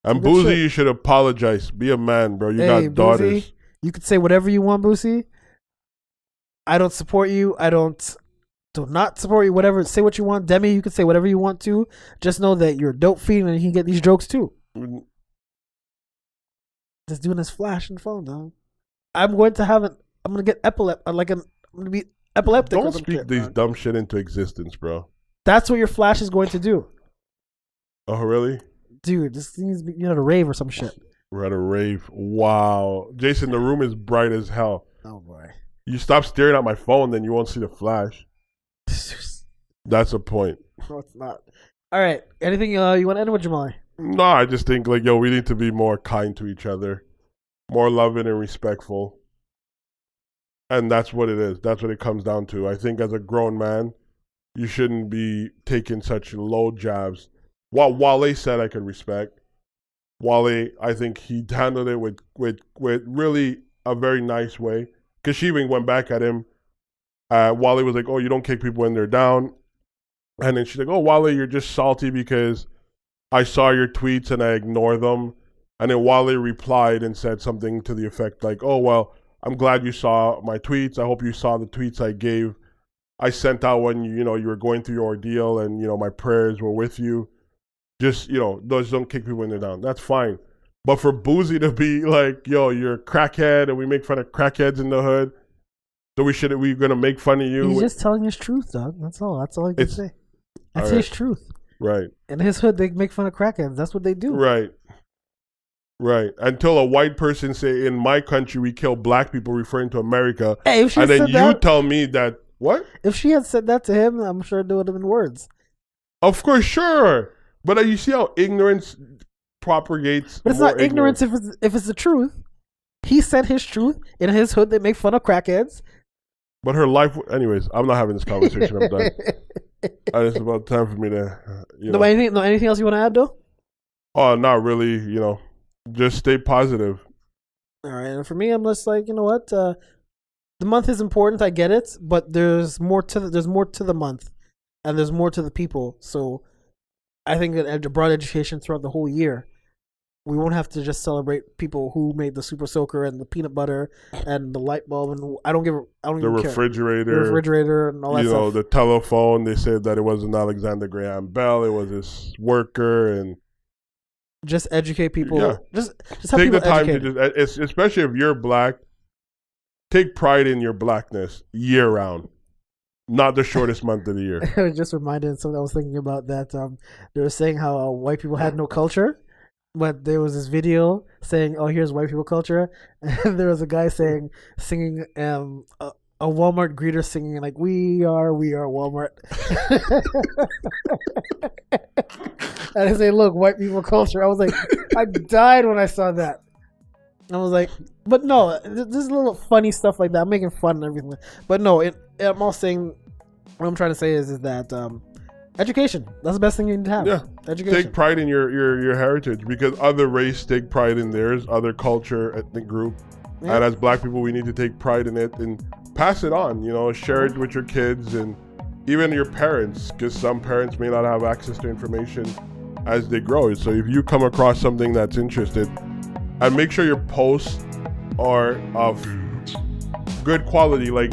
good Boozy, shit. you should apologize. Be a man, bro. You Hey, got daughters. Boozy, you could say whatever you want, Boozy. I don't support you. I do not support you. Whatever. Say what you want. Demi, you could say whatever you want to. Just know that you're a dope fiend and you can get these jokes too. Just doing this flash and phone, dog. I'm going to get I'm going to be epileptic. Don't speak these dumb shit into existence, bro. That's what your flash is going to do. Oh, really? Dude, this needs to be at a rave or some shit. We're at a rave. Wow. Jason, the room is bright as hell. Oh, boy. You stop staring at my phone, then you won't see the flash. That's a point. No, it's not. All right. Anything you want to end with, Jamali? No, I just think, like, yo, we need to be more kind to each other, more loving and respectful. And that's what it is. That's what it comes down to. I think as a grown man, you shouldn't be taking such low jabs. What Wale said I could respect. Wale, I think he handled it with really a very nice way. Because she even went back at him. Wale was like, oh, you don't kick people when they're down. And then she's like, oh, Wale, you're just salty because I saw your tweets and I ignore them. And then Wale replied and said something to the effect like, oh, well, I'm glad you saw my tweets. I hope you saw the tweets I gave. I sent out when, you were going through your ordeal and, my prayers were with you. Just, those don't kick people when they're down. That's fine. But for Boozy to be like, yo, you're a crackhead and we make fun of crackheads in the hood. So we're going to make fun of you. He's just telling his truth, dog. That's all I can say. That's right. his truth. Right. In his hood, they make fun of crackheads. That's what they do. Right. Until a white person say, in my country, we kill black people, referring to America. Hey, if she and then said you that, tell me that, what? If she had said that to him, I'm sure it would have been words. Of course, sure. But you see how ignorance propagates. But it's not ignorance if it's the truth. He said his truth. In his hood, they make fun of crackheads. But her life, anyways, I'm not having this conversation. I'm done. It's about time for me to, anything else you want to add, though? Oh, not really. Just stay positive. All right. And for me, I'm just like, you know what? The month is important. I get it, but there's more to the month, and there's more to the people. So I think that broad education throughout the whole year we won't have to just celebrate people who made the super soaker and the peanut butter and the light bulb, and I don't the even care. refrigerator, The refrigerator and all that stuff. the telephone. They said that it wasn't Alexander Graham Bell; it was this worker, and just educate people. Yeah. Just have take people the time educated. to just, especially if you're black, take pride in your blackness year round, not the shortest month of the year. I was just reminded something I was thinking about that they were saying how white people had no culture, but there was this video saying, "Oh, here's white people culture," and there was a guy singing a Walmart greeter singing like we are Walmart," and I say, "Look, white people culture." I was like, I died when I saw that. I was like, but no, there's little funny stuff like that. I'm making fun and everything, but no, I'm all saying. What I'm trying to say is that education. That's the best thing you need to have. Yeah, education. take pride in your heritage, because other race take pride in theirs, other culture, ethnic group, Yeah. and as black people, we need to take pride in it and pass it on. Share it with your kids and even your parents, because some parents may not have access to information as they grow. So if you come across something that's interested, and make sure your posts are of good quality. Like,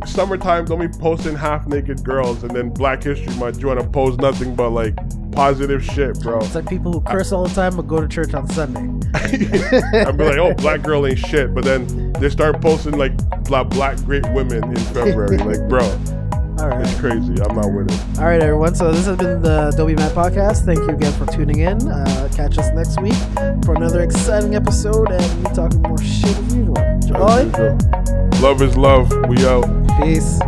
summertime, don't be posting half naked girls, and then Black History Month, you want to post nothing but like positive shit, bro. It's like people who curse all the time but go to church on Sunday. I'd be like, oh, black girl ain't shit, but then they start posting like black great women in February. Like, bro, All right. it's crazy. I'm not with it. All right, everyone. So this has been the Dobie Matt podcast. Thank you again for tuning in. Catch us next week for another exciting episode and me talking more shit as usual. Jabali? Love is love. We out. Peace.